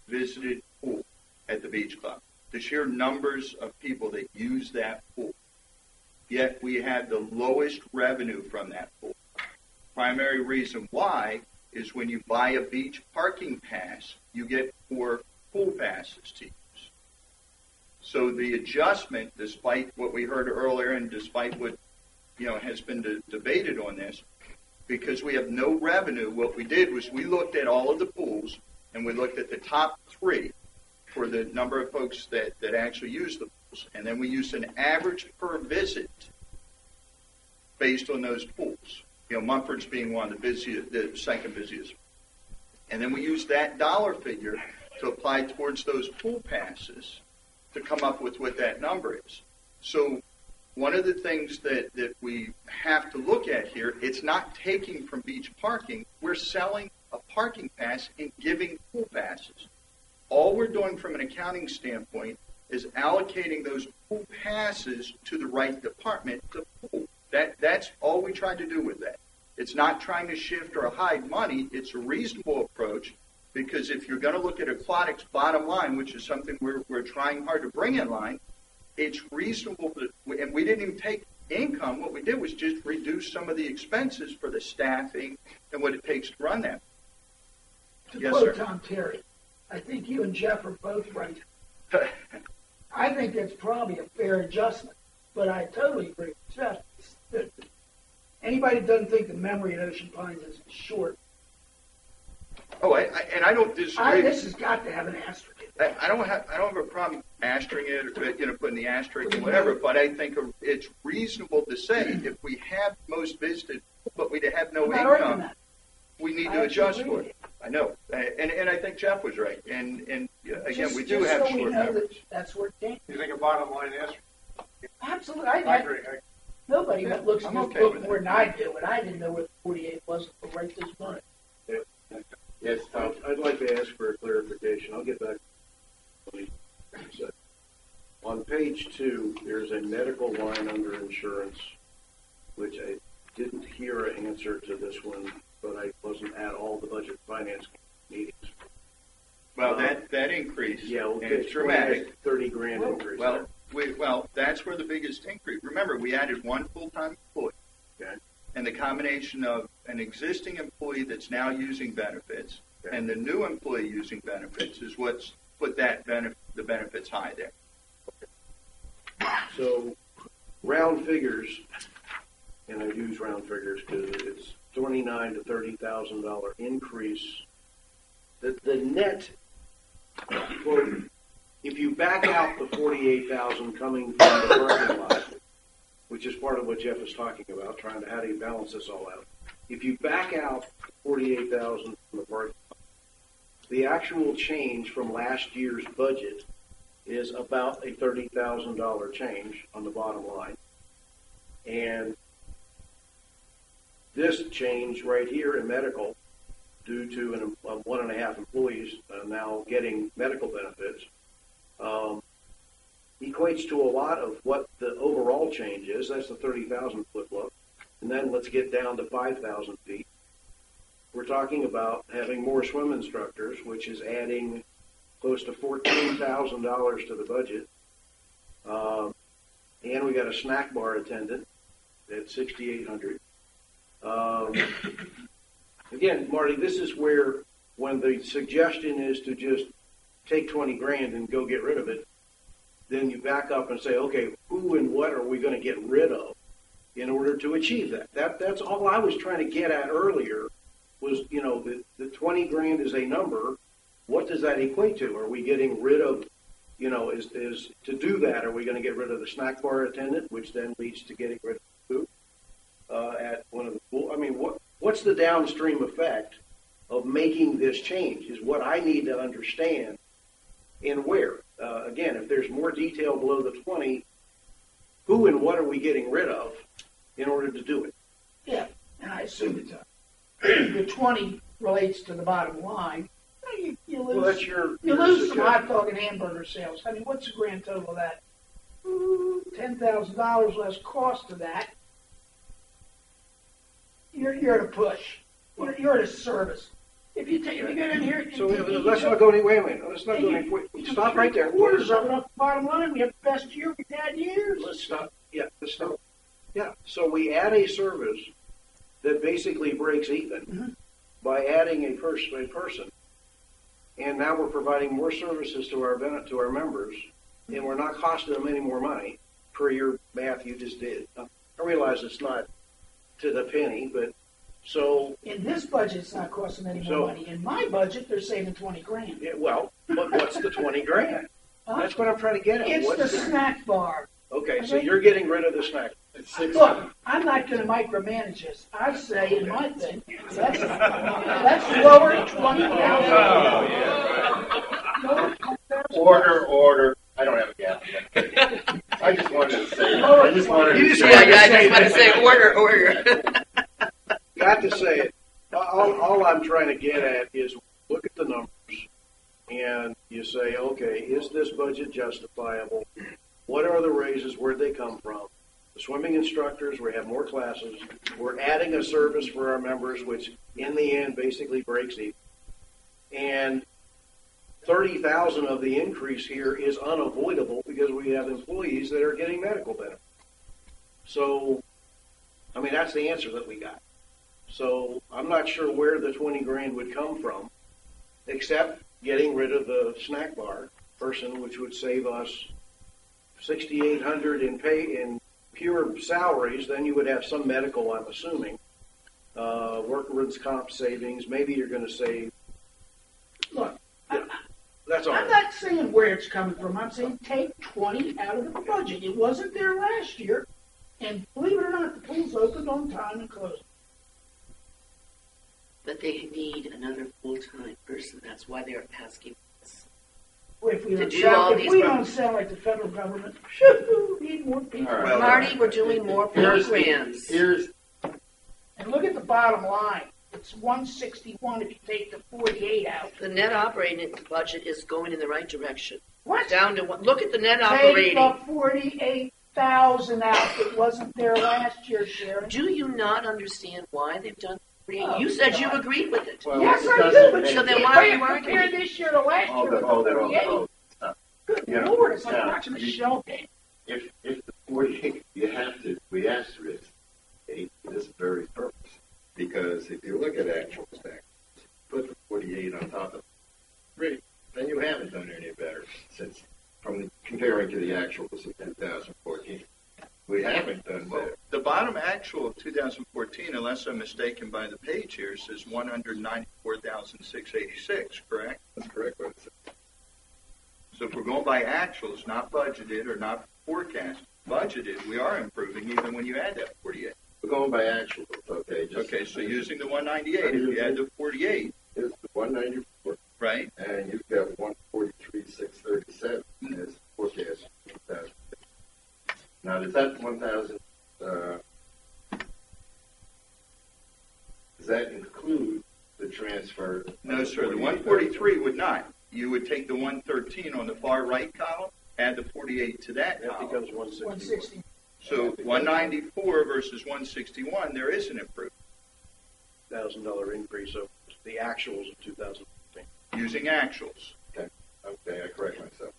visited pool at the beach club. The sheer numbers of people that use that pool. Yet we have the lowest revenue from that pool. Primary reason why is when you buy a beach parking pass, you get 4 pool passes to use. So the adjustment, despite what we heard earlier and despite what has been debated on this, because we have no revenue, what we did was we looked at all of the pools and we looked at the top 3 for the number of folks that actually use the pools. And then we used an average per visit based on those pools. Mumford's being one of the busiest, the second busiest. And then we used that dollar figure to apply towards those pool passes to come up with what that number is. So one of the things that we have to look at here, it's not taking from beach parking. We're selling a parking pass and giving pool passes. All we're doing from an accounting standpoint is allocating those pool passes to the right department to pool. That's all we tried to do with that. It's not trying to shift or hide money. It's a reasonable approach, because if you're going to look at aquatics bottom line, which is something we're trying hard to bring in line, it's reasonable and we didn't even take income. What we did was just reduce some of the expenses for the staffing and what it takes to run that. To Yes, quote sir. Tom Terry, I think you and Jeff are both right. I think that's probably a fair adjustment, but I totally agree with Jeff. Anybody that doesn't think the memory at Ocean Pines is short, Oh, I don't disagree. this has got to have an asterisk. I don't have a problem asterisk it, or putting the asterisk or whatever. But I think it's reasonable to say if we have most visited, but we have no I'm not arguing income, that. we need I to actually adjust agree for with it. I know, and I think Jeff was right. And again, we do Just have so we short know memories. that that's where it came. You think a bottom line is? Absolutely. I agree. Nobody that looks at I'm this okay book with more that. than I do, and I didn't know what 48 was right this morning. Yes, Tom. I'd like to ask for a clarification. I'll get back to what he said. On page 2, there's a medical line under insurance, which I didn't hear an answer to this one, but I wasn't at all the budget finance meetings. Well, that increase, Yeah, well, and it's dramatic. 30 grand increase there. Well, that's where the biggest increase. Remember, we added one full-time employee. Okay. And the combination of an existing employee that's now using benefits and the new employee using benefits is what's put the benefits high there. So, round figures, and I use round figures because it's $29,000 to $30,000 increase. The net, if you back out the $48,000 coming from the parking lot, which is part of what Jeff is talking about, trying to how do you balance this all out. If you back out $48,000 from the parking lot, the actual change from last year's budget is about a $30,000 change on the bottom line. And this change right here in medical, due to 1.5 employees now getting medical benefits, equates to a lot of what the overall change is. That's the 30,000 flip flop. And then let's get down to 5,000 feet. We're talking about having more swim instructors, which is adding close to $14,000 to the budget. And we got a snack bar attendant at $6,800. Again, Marty, this is where when the suggestion is to just take 20 grand and go get rid of it, then you back up and say, okay, who and what are we going to get rid of in order to achieve that? That's all I was trying to get at earlier was, you know, the 20 grand is a number. What does that equate to? Are we getting rid of, you know, is to do that, are we going to get rid of the snack bar attendant, which then leads to getting rid of food at one of the pool? I mean, what's the downstream effect of making this change is what I need to understand. And where? Again, if there's more detail below the 20, who and what are we getting rid of in order to do it? Yeah, and I assume the 20 relates to the bottom line. You lose, Well, that's your lose some suggestion. hot dog and hamburger sales. I mean, what's the grand total of that? $10,000 less cost to that. You're at a push. You're at a service. If you get in here, So let's not go any, wait a minute, let's not go any, stop right there. Quarters of it off the bottom line. We have the best year we've had years. Let's stop. Yeah, let's stop. Yeah, so we add a service that basically breaks even by adding a person, and now we're providing more services to our members, and we're not costing them any more money per your math you just did. I realize it's not to the penny, but so In this budget, it's not costing any more money. In my budget, they're saving 20 grand. yeah, well, but what's the 20 grand? That's what I'm trying to get at. It's What's the snack bar. Okay, so you're getting rid of the snack. Look, I'm not going to micromanage this. I say in my thing, that's lower than 20,000. Order. I don't have a gap yet. I just wanted to say. I just wanted You to just say. wanted I just want to say order. Got to say it. All I'm trying to get at is look at the numbers and you say, okay, is this budget justifiable? What are the raises? Where'd they come from? The swimming instructors, we have more classes. We're adding a service for our members, which in the end basically breaks even. And 30,000 of the increase here is unavoidable because we have employees that are getting medical benefits. So, I mean, that's the answer that we got. So I'm not sure where the 20 grand would come from, except getting rid of the snack bar person, which would save us $6,800 in pay in pure salaries. Then you would have some medical, I'm assuming, workers' comp savings. Maybe you're going to save. Look, That's all. I'm not saying where it's coming from. I'm saying take 20 out of the budget. It wasn't there last year, and believe it or not, the pool's opened on time and closed. But they need another full-time person. That's why they're asking us. If we, To don't, do sound, all if these we pro- don't sound like the federal government, shoo, need more people. All right. Marty, we're doing more programs. Here's And look at the bottom line. The It's 161 if you take the 48 out. The net operating budget is going in the right direction. What? Down to one. Look at the net Take operating. the 48,000 out that wasn't there last year, Sharon. Do you not understand why they've done? Oh, You said God. you agreed with it. Well, Yes, it I doesn't do, but make- So then why are you compare arguing? this year to last Hold year. it, hold it, hold it, hold it. Good Yeah. Lord, it's like Yeah. watching a shell game. If the 48, you have to, we asterisk for this very purpose. Because if you look at actual stack, put the 48 on top of it, then you haven't done any better since comparing to the actuals of 2014. We haven't done better. The bottom actual of 2014, unless I'm mistaken by the page here, says 194,686, correct? That's correct. What it says. So if we're going by actuals, not budgeted or not forecast, budgeted, we are improving even when you add that 48. We're going by actuals, okay? Okay, so using the 198, if you add the 48, It's the 194, right? and you've got 143,637 as forecast. Now, does that 1,000, does that include the transfer? No, sir, the 143 would not. You would take the 113 on the far right column, add the 48 to that That column. becomes 161. 160. So 194 versus 161, there is an improvement $1,000 increase over the actuals of 2015. using actuals. Okay, I correct myself.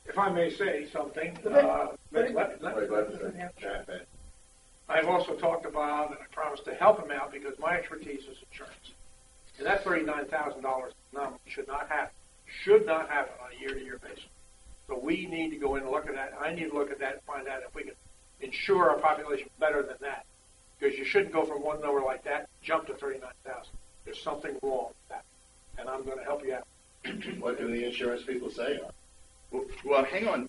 If I may say something, But- let- Wait, let me chat that. I've also talked about, and I promised to help him out because my expertise is insurance. And that $39,000 number should not happen on a year-to-year basis. So we need to go in and look at that. I need to look at that and find out if we can insure our population better than that. Because you shouldn't go from one number like that, jump to 39,000. There's something wrong with that. And I'm going to help you out. What do the insurance people say? Well, hang on.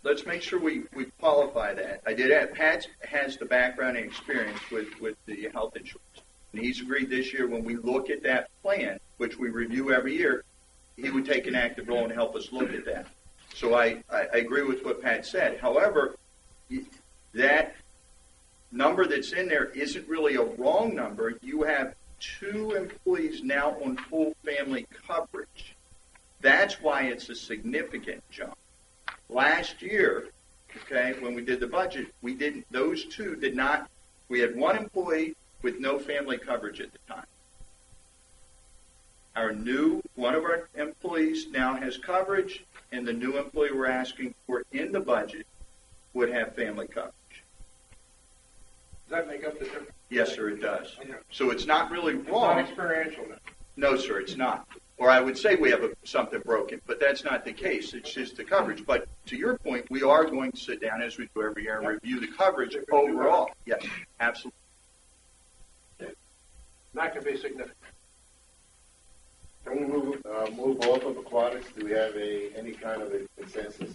Let's make sure we qualify that. I did have, Pat has the background and experience with the health insurance. And he's agreed this year when we look at that plan, which we review every year, he would take an active role and help us look at that. So I agree with what Pat said. However, that number that's in there isn't really a wrong number. You have 2 employees now on full family coverage. That's why it's a significant jump. Last year, okay, when we did the budget, those 2 did not, we had 1 employee with no family coverage at the time. One of our employees now has coverage, and the new employee we're asking for in the budget would have family coverage. Does that make up the difference? Yes, sir, it does. So it's not really It's not wrong. experiential then. No, sir, it's not. Or I would say we have something broken, but that's not the case. It's just the coverage. But to your point, we are going to sit down as we do every year and review the coverage overall. Yes, absolutely. That can be significant. Can we move off of aquatics? Do we have any kind of a consensus?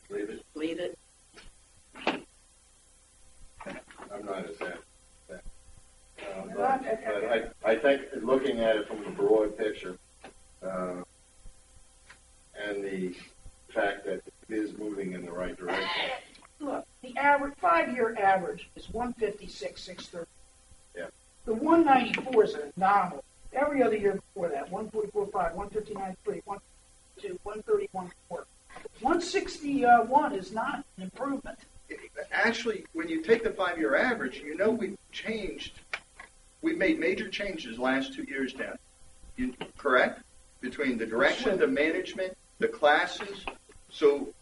Leave it? Leave it. I'm not as that. But I think looking at it from the broad picture, and the fact that it is moving in the right direction. Look, the average 5-year average is 156,630. Yeah. The 194 is an anomaly. Every other year before that, 144.5, 159.3, 152, 131.4. 161 is not an improvement. Actually, when you take the 5-year average, we've made major changes the last 2 years now. Correct? Between the direction, the management, the classes. So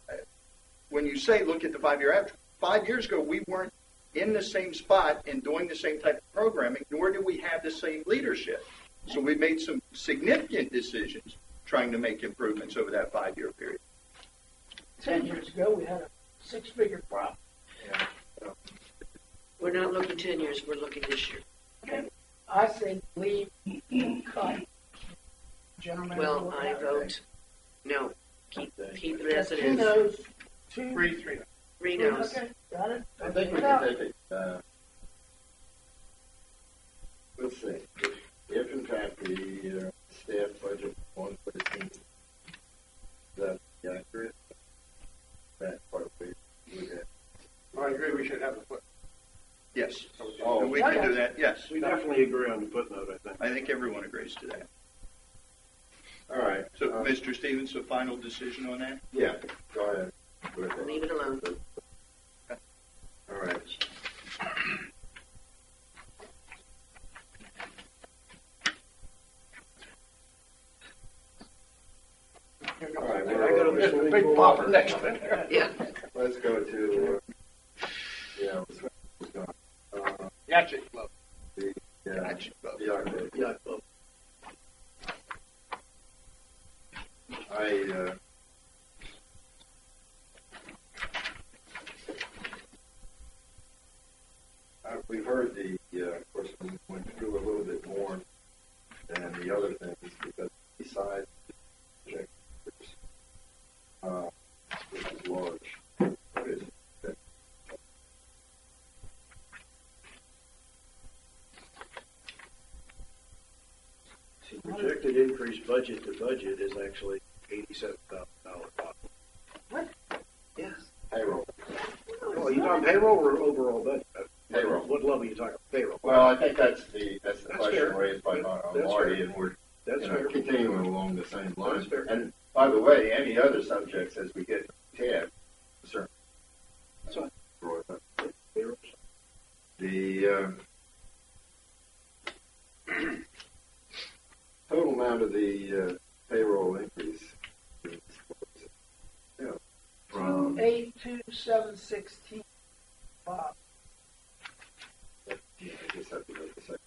when you say look at the 5-year average, 5 years ago we weren't in the same spot and doing the same type of programming, nor do we have the same leadership. So we've made some significant decisions trying to make improvements over that 5-year period. 10 years ago, we had a 6-figure crop. We're not looking 10 years. We're looking this year. Okay. I say leave, cut. Gentlemen. Well, I vote no. Keep it as it 2 is. noes, 2. 3. 3 no's. Okay, got it. I think we can take it. Let's see. If in fact the staff budget 113, is that accurate? That part we would have. I agree we should have a foot. certainly agree on the footnote, I think. I think everyone agrees to that. All right. So, Mr. Stevens, a final decision on that? Yeah, go ahead. Leave it alone. All right. All right, I got a big popper next to it. Yeah. let's go to, Yacht Club. the yacht club. Yacht club. We've heard of course, we went through a little bit more than the other things because besides the objectives, which is large, what is it? The projected increase budget to budget is actually $87,000. Yes. Payroll. Oh, are you talking payroll or overall budget? Payroll. What level are you talking? Payroll. Well, I think that's the question fair. raised by That's Marty, fair. and we're That's fair. continuing along the same lines. That's fair. And by the way, any other subjects as we get to tab, sir. That's fine. Payroll. The total amount of the payroll increase is, from 282,716. Bob. I guess I have to go to the second.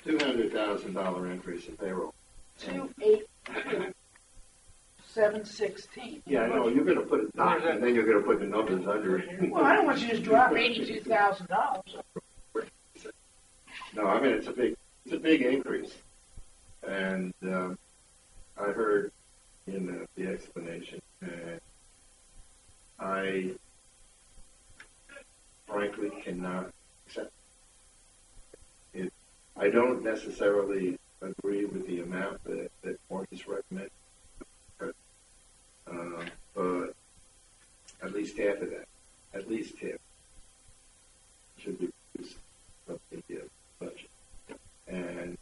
$200,000 increase in payroll. 282,716. Yeah, I know. You're going to put a dot, and then you're going to put the numbers under it. Well, I don't want you to just drop $82,000. No, I mean it's a big increase, and I heard in the explanation, and I frankly cannot accept it. I don't necessarily agree with the amount that Marcus recommended, but at least half of that, should be reduced from the budget. And,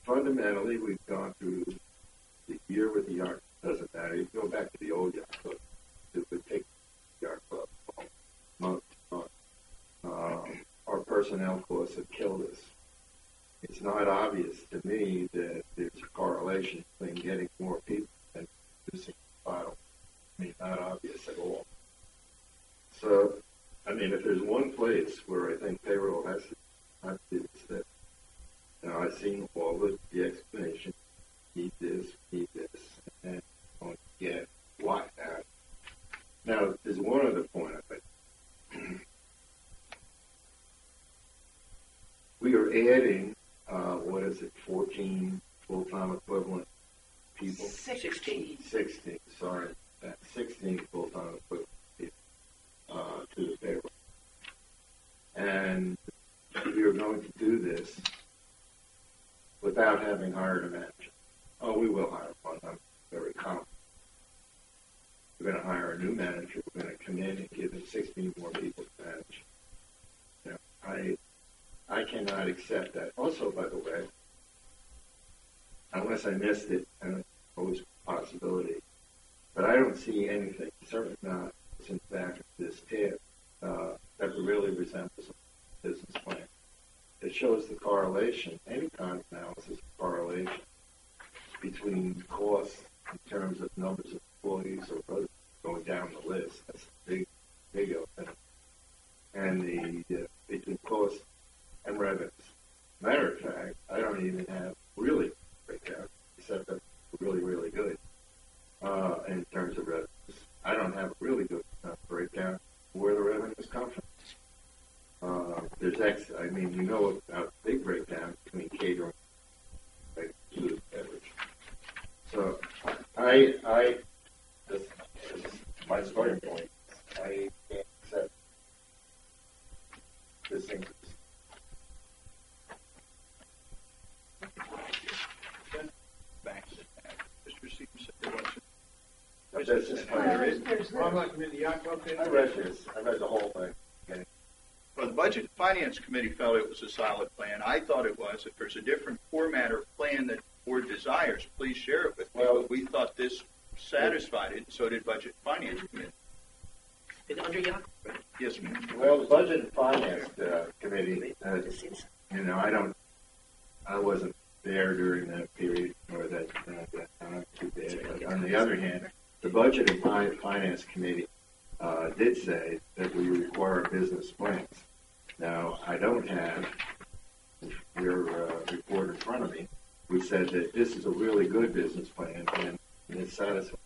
fundamentally, we've gone through the year with the yacht. Doesn't matter. You go back to the old yacht club. It would take the yacht club month to month. Our personnel costs have killed us. It's not obvious to me that there's a correlation between getting more people and producing the bottle. I mean, not obvious at all. So, I mean, if there's one place where I think payroll has to, it's that, I've seen all of the explanation, need this, and I don't get why that. Now, there's one other point I think. We are adding, 14 full-time equivalent people? 16. 16, sorry. 16 full-time equivalent people to the payroll. And we are going to do this without having hired a manager. Oh, we will hire one. I'm very confident. We're going to hire a new manager. We're going to come in and give him 16 more people to manage. I cannot accept that. Also, by the way, unless I missed it, and it's always a possibility, but I don't see anything, certainly not in the back of this tab, that really resembles a business plan. It shows the correlation, any kind of analysis of correlation between costs in terms of numbers of employees or others going down the list. That's a big thing. And the between costs and revenues. Matter of fact, I don't even have really breakdown, except that really, really good in terms of revenues. I don't have a really good breakdown of where the revenues come from. There's a big breakdown between catering and food and beverage. So this is my starting point. I can't accept this increase. Mr. Stevens, question. That's just my read. Well, I'm not committee yacht club. I read this. I read the whole thing. Okay. Well, the Budget and Finance Committee felt it was a solid plan. I thought it was. If there's a different format or plan that the board desires, please share it with me. Well- But we thought this satisfied it, and so did Budget and Finance Committee. It's under Yaku, right? Yes, ma'am. Well, the Budget and Finance Committee, I wasn't there during that period or that time too bad. But on the other hand, the Budget and Finance Committee did say that we require business plans. Now, I don't have your report in front of me. We said that this is a really good business plan and it's satisfying.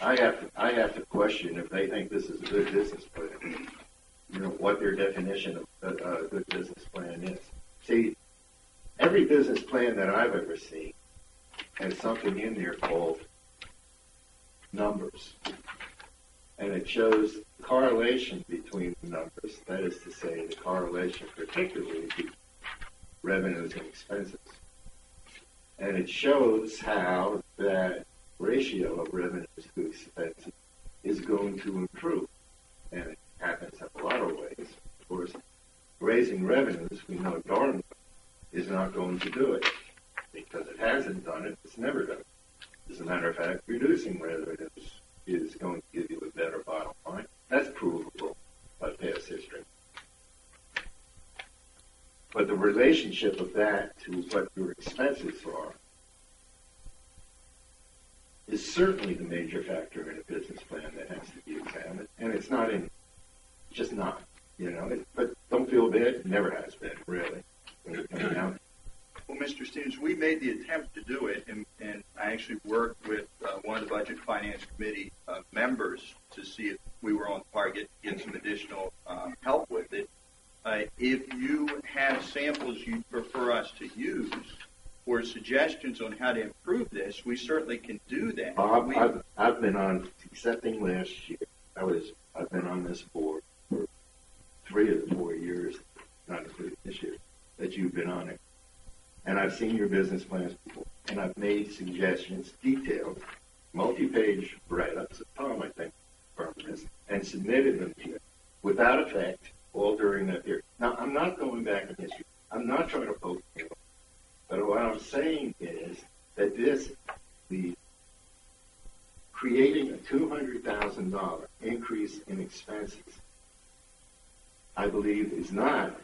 I have to question if they think this is a good business plan. You know what their definition of a good business plan is. See, every business plan that I've ever seen has something in there called numbers. And it shows correlation between the numbers, that is to say, the correlation particularly between revenues and expenses. And it shows how that ratio of revenues to expenses is going to improve. And it happens in a lot of ways. Of course, raising revenues, we know darn well, is not going to do it. Because it hasn't done it, it's never done it. As a matter of fact, reducing revenues is going to give you a better bottom line. That's provable by past history. But the relationship of that to what your expenses are is certainly the major factor in a business plan that has to be examined. And it's not in, just not, you know. But don't feel bad, it never has been, really. When it comes down. Well, Mr. Stevens, we made the attempt to do it, and I actually worked with one of the Budget Finance Committee members to see if we were on target, get some additional help with it. If you have samples you'd prefer us to use or suggestions on how to improve this, we certainly can do that. Bob, I've been on, excepting last year, I've been on this board for 3 of the 4 years, not including this year, that you've been on it. And I've seen your business plans before, and I've made suggestions, detailed, multi-page write-ups of Tom, I think, from this, and submitted them to you without effect all during that period. Now, I'm not going back in history. I'm not trying to poke you. But what I'm saying is that the creating a $200,000 increase in expenses, I believe, is not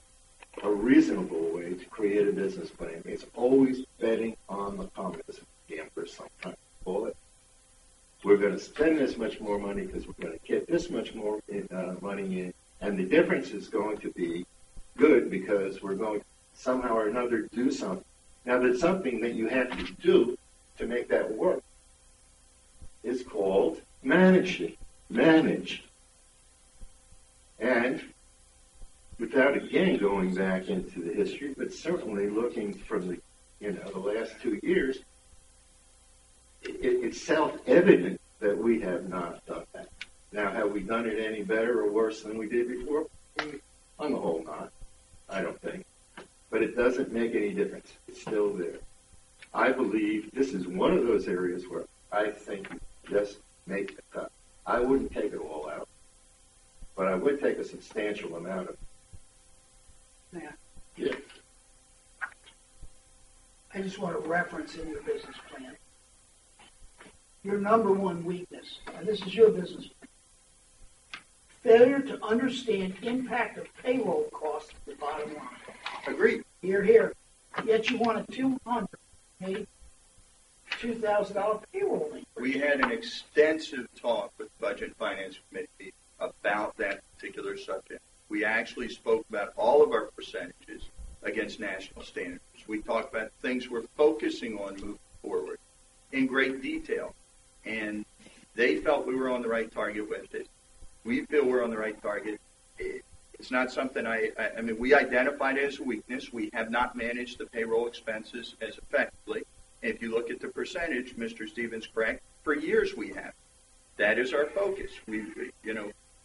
a reasonable way to create a business plan. It's always betting on the communism gamblers sometimes call it. We're going to spend this much more money because we're going to get this much more money in, and the difference is going to be good because we're going to somehow or another do something. Now, there's something that you have to do to make that work. It's called managing. Manage. And without again going back into the history, but certainly looking from the last 2 years, it's self-evident that we have not done that. Now, have we done it any better or worse than we did before? On the whole, not. I don't think. But it doesn't make any difference. It's still there. I believe this is one of those areas where I think you just make the cut. I wouldn't take it all out, but I would take a substantial amount of it. Yeah. I just want to reference in your business plan. Your number one weakness, and this is your business plan, failure to understand impact of payroll costs to the bottom line. Agreed. Here. Yet you want a $200,000 payroll increase. We had an extensive talk with the Budget and Finance Committee about that particular subject. We actually spoke about all of our percentages against national standards. We talked about things we're focusing on moving forward in great detail. And they felt we were on the right target with it. We feel we're on the right target. It's not something I mean, we identified it as a weakness. We have not managed the payroll expenses as effectively. And if you look at the percentage, Mr. Stevens correct, for years we have. That is our focus. When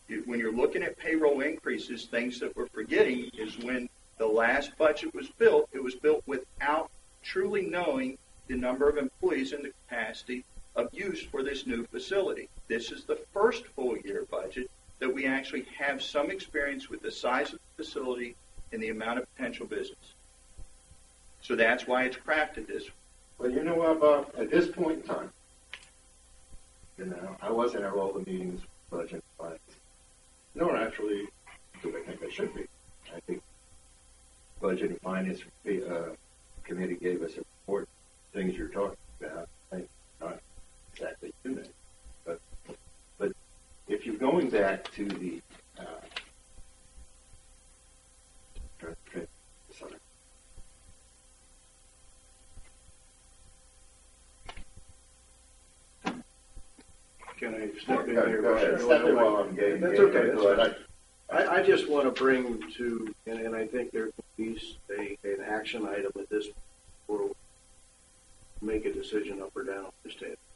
you're looking at payroll increases, things that we're forgetting is when the last budget was built, it was built without truly knowing the number of employees and the capacity of use for this new facility. This is the first full year budget that we actually have some experience with the size of the facility and the amount of potential business. So that's why it's crafted this way. Well, you know what, Bob? At this point in time, I wasn't at all the meetings, budget and finance. Nor actually do I think I should be. I think budget and finance committee gave us a report, things you're talking about. I not exactly do that, but if you're going back to the Can I step in Go here? ahead. Step in while I'm getting. That's okay. That's fine. I just want to bring to, and I think there could be an action item at this point, make a decision up or down.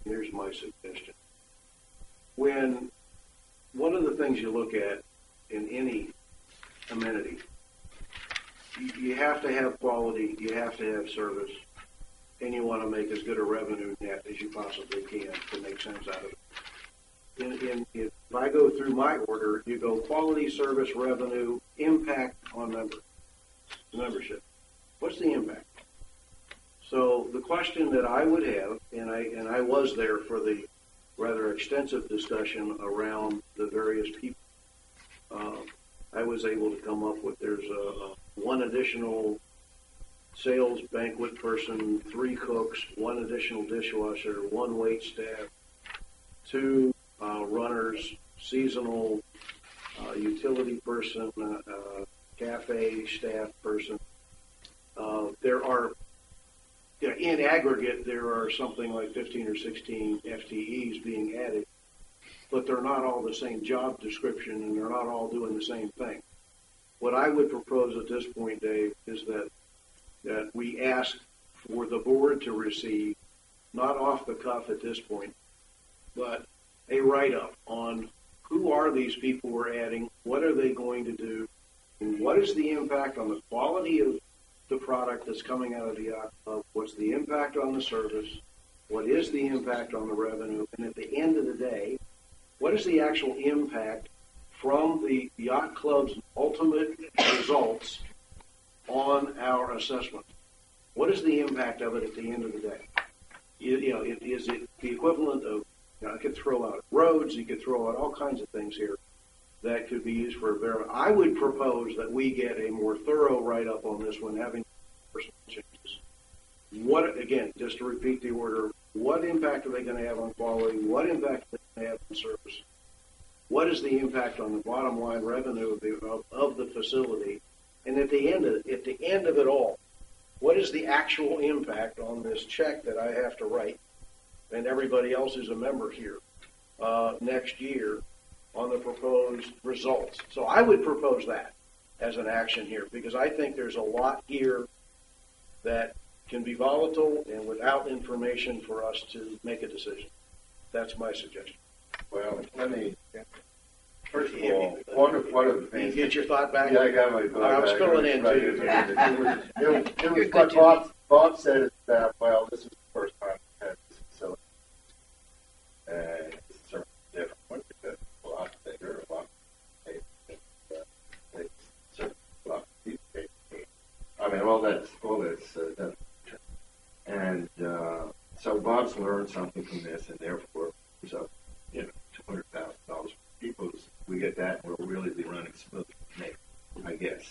Here's my suggestion. When one of the things you look at in any amenity, you have to have quality, you have to have service, and you want to make as good a revenue net as you possibly can to make sense out of it. If I go through my order, you go quality, service, revenue, impact on membership. What's the impact? So the question that I would have, and I was there for the rather extensive discussion around the various people. I was able to come up with there's one additional sales banquet person, 3 cooks, 1 additional dishwasher, 1 wait staff, 2 runners, seasonal utility person, cafe staff person. There are, in aggregate, there are something like 15 or 16 FTEs being added, but they're not all the same job description and they're not all doing the same thing. What I would propose at this point, Dave, is that we ask for the board to receive, not off the cuff at this point, but a write-up on who are these people we're adding, what are they going to do, and what is the impact on the quality of the product that's coming out of the yacht club, what's the impact on the service, what is the impact on the revenue, and at the end of the day, what is the actual impact from the yacht club's ultimate results on our assessment? What is the impact of it at the end of the day? Is it the equivalent of, I could throw out roads, you could throw out all kinds of things here that could be used for a very, I would propose that we get a more thorough write-up on this one, having personal changes. What, again, just to repeat the order, what impact are they going to have on quality? What impact are they going to have on service? What is the impact on the bottom line revenue of the facility? And at the end of it all, what is the actual impact on this check that I have to write and everybody else who's a member here next year on the proposed results? So I would propose that as an action here, because I think there's a lot here that can be volatile and without information for us to make a decision. That's my suggestion. Well, let me, first of all, one of the things. You get your thought back? Yeah, I got my thought back. I was filling in too. It was what Bob said is that, well, this is the first time we've had this facility. And it's certainly a different one because it's a lot bigger, a lot it's certainly a lot bigger. I mean, all that's done. And so Bob's learned something from this, and therefore, so, $200,000 people, we get that, we'll really be running smoothly, maybe, I guess.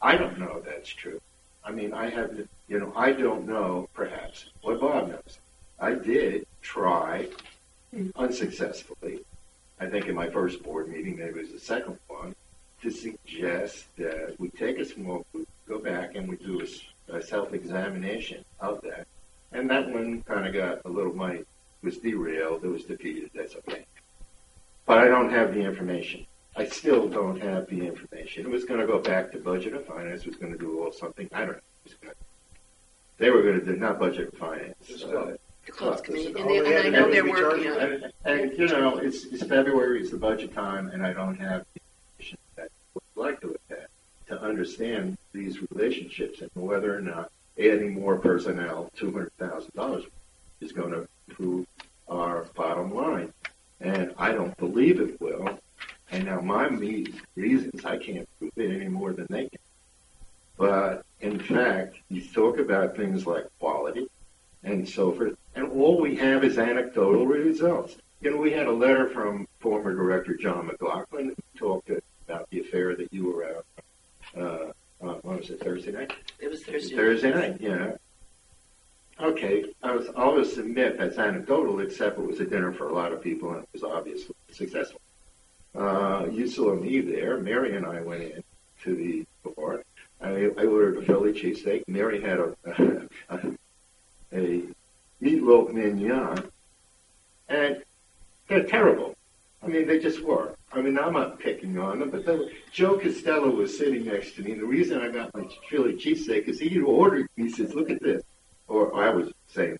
I don't know if that's true. I mean, I don't know, perhaps, what Bob knows. I did try, unsuccessfully, I think in my first board meeting, maybe it was the second one, to suggest that we take a small group, go back, and we do a self-examination of that. And that one kind of got a little money, was derailed, it was defeated, that's okay. But I don't have the information. I still don't have the information. It was going to go back to budget and finance, was going to do a little something, I don't know. They were going to do, not budget and finance. The clubs committee, and I know they're working on it. And it's February, it's the budget time, and I don't have the information that I would like to look at to understand these relationships and whether or not adding more personnel, $200,000, is going to improve our bottom line. And I don't believe it will. And now my reasons, I can't prove it any more than they can. But in fact, you talk about things like quality and so forth, and all we have is anecdotal results. You know, we had a letter from former Director John McLaughlin who talked about the affair that you were at. What was it, Thursday night? It was Thursday. Thursday night, yeah. Okay, I'll just admit that's anecdotal, except it was a dinner for a lot of people and it was obviously successful. You saw me there. Mary and I went in to the bar. I ordered a Philly cheesesteak. Mary had a meatloaf mignon, and they're terrible. I mean, they just were. I mean, I'm not picking on them, but Joe Costello was sitting next to me. And the reason I got my Philly cheesesteak is he ordered me. He says, "Look at this." Or I was saying,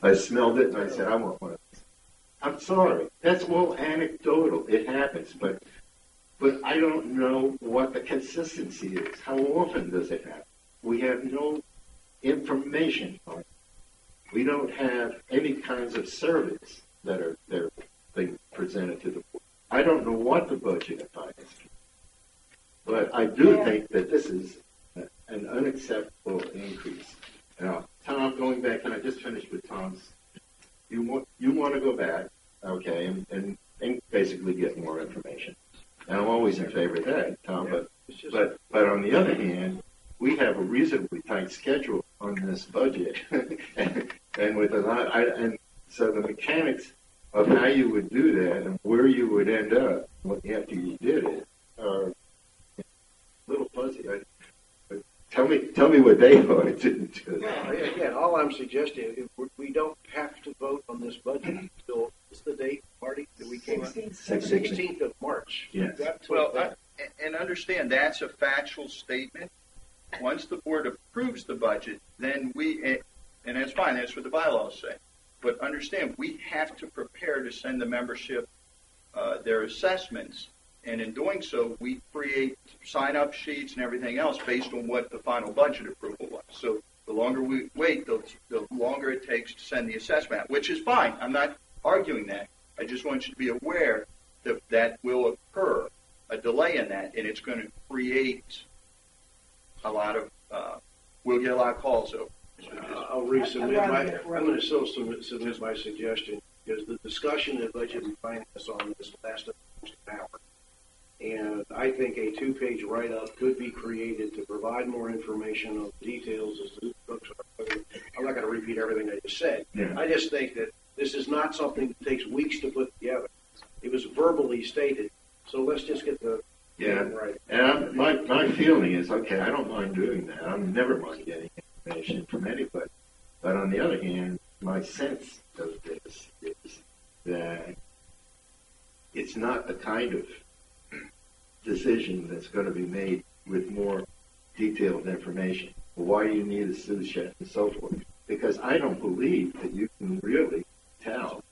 I smelled it and I said, "I want one of these." I'm sorry. That's all anecdotal. It happens, but I don't know what the consistency is. How often does it happen? We have no information on it. We don't have any kinds of surveys that are being presented to the board. I don't know what the budget and finance is, but I do think that this is an unacceptable increase. Now, Tom, going back, can I just finish with Tom's? You want to go back, okay, and basically get more information. And I'm always in favor of that, Tom. But on the other hand, we have a reasonably tight schedule on this budget, and with a lot, and so the mechanics of how you would do that and where you would end up after you did it are a little fuzzy. But tell me what they are. Well, again, all I'm suggesting, we don't have to vote on this budget until, what's the date, Marty, that we came up? 16th of March. Yes. And understand that's a factual statement. Once the board approves the budget, then and that's fine, that's what the bylaws say. But understand, we have to prepare to send the membership their assessments. And in doing so, we create sign-up sheets and everything else based on what the final budget approval was. So the longer we wait, the longer it takes to send the assessment out, which is fine. I'm not arguing that. I just want you to be aware that that will occur, a delay in that, and it's going to create a lot of, we'll get a lot of calls over. I'll resubmit I'm going to submit my suggestion, because the discussion of budget and finance on this lasted almost an hour. And I think a 2-page write-up could be created to provide more information on the details as to who the books are. I'm not going to repeat everything I just said. Yeah. I just think that this is not something that takes weeks to put together. It was verbally stated, so let's just get the right. And my feeling is, okay, I don't mind doing that. I never mind getting information from anybody. But on the other hand, my sense of this is that it's not the kind of decision that's going to be made with more detailed information. Why do you need a sous chef and so forth? Because I don't believe that you can really tell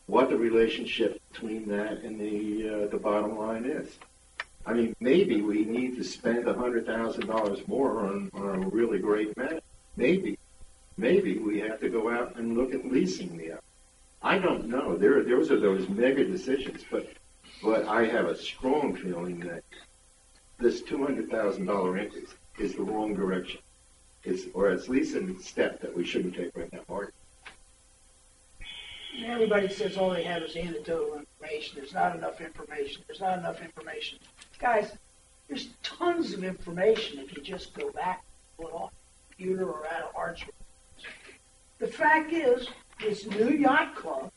what the relationship between that and the bottom line is. I mean, maybe we need to spend $100,000 more on a really great man. Maybe we have to go out and look at leasing the outfit. I don't know. Those are those mega decisions, but I have a strong feeling that this $200,000 increase is the wrong direction, or at least a step that we shouldn't take right now, Mark. Everybody says all they have is anecdotal information. There's not enough information. There's not enough information. Guys, there's tons of information if you just go back and pull it off the computer or out of Arts. The fact is, this new yacht club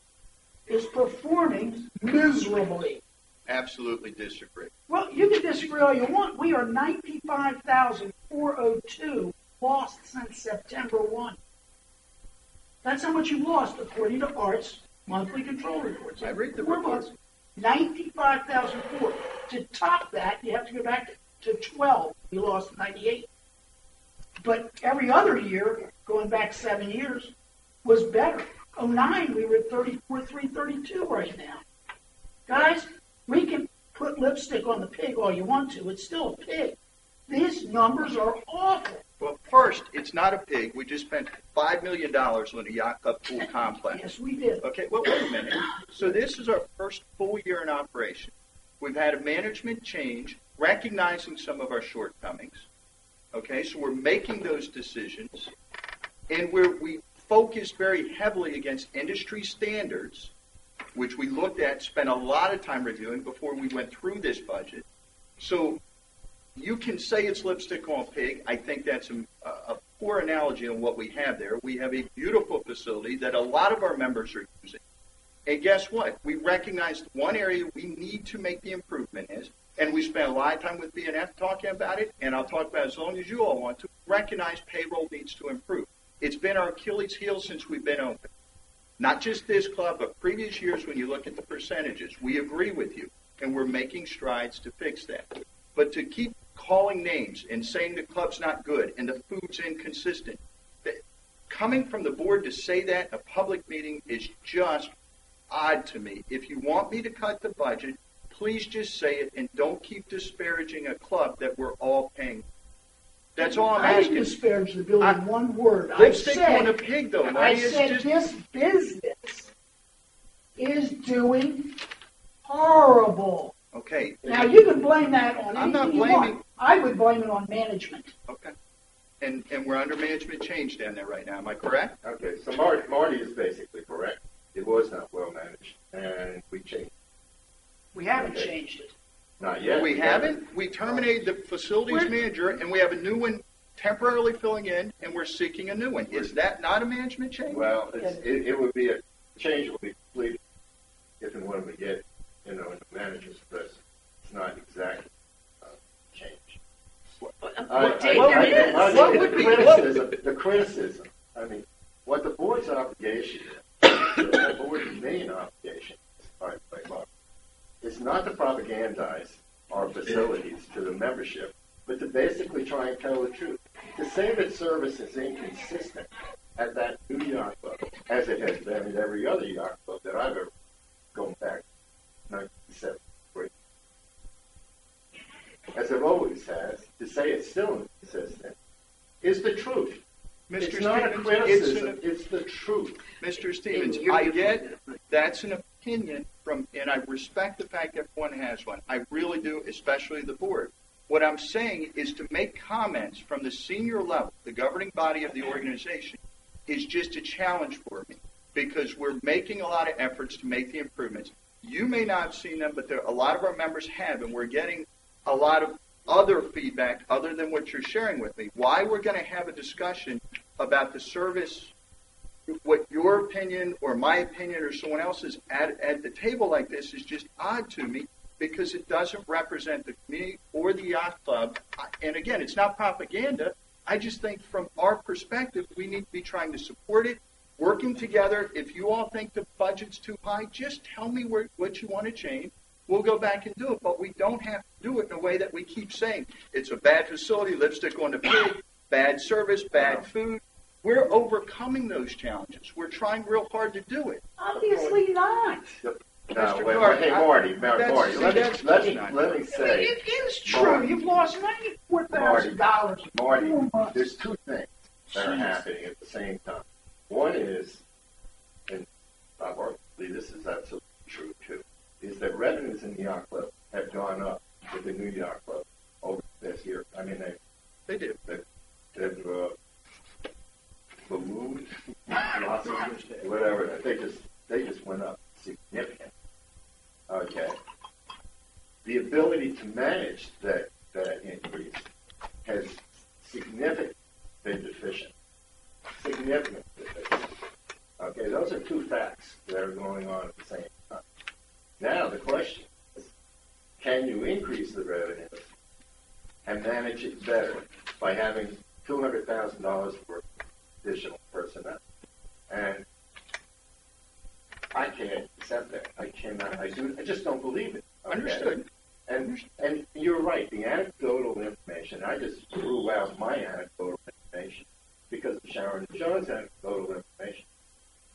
is performing miserably. Absolutely disagree. Well, you can disagree all you want. We are 95,402 lost since September 1. That's how much you lost, according to Arts monthly control reports. I read the 4 report. months, 95,004. To top that, you have to go back to 12. We lost 98. But every other year, going back 7 years, was better. 09, we were at 34,332 right now. Guys, we can put lipstick on the pig all you want to. It's still a pig. These numbers are awful. Well, first, it's not a pig. We just spent $5 million on the yacht club pool complex. Yes, we did. Okay, well, wait a minute. So this is our first full year in operation. We've had a management change, recognizing some of our shortcomings. Okay, so we're making those decisions, and we focused very heavily against industry standards, which we looked at, spent a lot of time reviewing before we went through this budget. So you can say it's lipstick on pig. I think that's a poor analogy on what we have there. We have a beautiful facility that a lot of our members are using. And guess what? We recognized one area we need to make the improvement is, and we spent a lot of time with BNF talking about it, and I'll talk about it as long as you all want to, recognize payroll needs to improve. It's been our Achilles heel since we've been open. Not just this club, but previous years when you look at the percentages. We agree with you, and we're making strides to fix that. But to keep calling names and saying the club's not good and the food's inconsistent, coming from the board to say that in a public meeting is just odd to me. If you want me to cut the budget, please just say it and don't keep disparaging a club that we're all paying. That's all I'm I asking. didn't disparage the building one word. Lipstick on a pig, though, Marty. I said this business is doing horrible. Okay. Now, you can blame that on I'm not anything you blaming. want. I would blame it on management. Okay. And we're under management change down there right now. Am I correct? Okay, so Marty is basically correct. It was not well managed, and we changed. We haven't changed it. Not yet. We haven't. We terminated the facilities manager, and we have a new one temporarily filling in, and we're seeking a new one. Is that not a management change? Well, it would be a change will be complete if and when we get, in the manager's presence. It's not exactly change. The criticism. I mean, what the board's obligation is, the board's main obligation is not to propagandize our facilities to the membership, but to basically try and tell the truth. To say that service is inconsistent at that new yacht club, as it has been at every other yacht club that I've ever gone back to 1973, as it always has, to say it's still inconsistent, is the truth. Mr. It's not a Stevens, criticism, it's the truth. Mr. Stevens, I get that's an opinion from, and I respect the fact that everyone has one. I really do, especially the board. What I'm saying is to make comments from the senior level, the governing body of the organization, is just a challenge for me because we're making a lot of efforts to make the improvements. You may not have seen them, but a lot of our members have, and we're getting a lot of other feedback other than what you're sharing with me. Why we're going to have a discussion about the service, what your opinion or my opinion or someone else's at the table like this is just odd to me because it doesn't represent the community or the yacht club. And again, it's not propaganda. I just think from our perspective, we need to be trying to support it, working together. If you all think the budget's too high, just tell me what you want to change. We'll go back and do it, but we don't have to do it in a way that we keep saying it's a bad facility, lipstick on the pig, bad service, bad food. We're overcoming those challenges. We're trying real hard to do it. Obviously not. Now, Marty, let me say. It is true. You've lost $94,000. Marty, there's two things that are happening at the same time. One is, and I believe this is absolutely true too, is that revenues in the yacht club have gone up with the new yacht club over this year. I mean, they did. They've ballooned, whatever. They just went up significantly. Okay. The ability to manage that increase has significantly been deficient. Significantly deficient. Okay, those are two facts that are going on at the same time. Now the question is, can you increase the revenues and manage it better by having $200,000 for additional personnel? And I can't accept that. I cannot. I just don't believe it. Okay? Understood. And you're right. The anecdotal information. I just threw out my anecdotal information because of Sharon Jones' anecdotal information.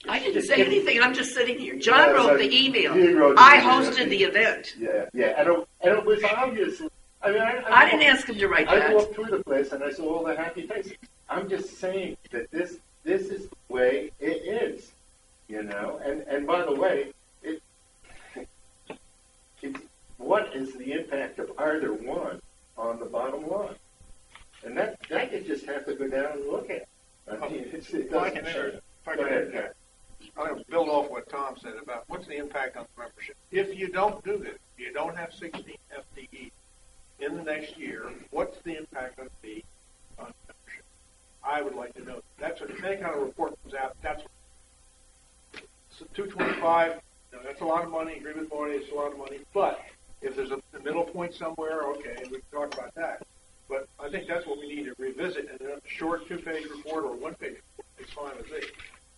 I didn't say anything. I'm just sitting here. John wrote the email. He wrote I hosted the event. Yeah. And it was obviously. I mean, I didn't ask him to write I that. walked through the place and I saw all the happy faces. I'm just saying that this is the way it is, you know. And by the way, what is the impact of either one on the bottom line? And that you just have to go down and look at. I mean, it doesn't change. Go ahead, Kat. I'm going to build off what Tom said about what's the impact on the membership. If you don't do this, you don't have 16 FTE in the next year, what's the impact going to be on membership? I would like to know. That's what, if any kind of report comes out, that's what. So 225, that's a lot of money. Agree with Marty, it's a lot of money. But if there's a middle point somewhere, okay, we can talk about that. But I think that's what we need to revisit in a short 2-page report or 1-page report. It's fine with me.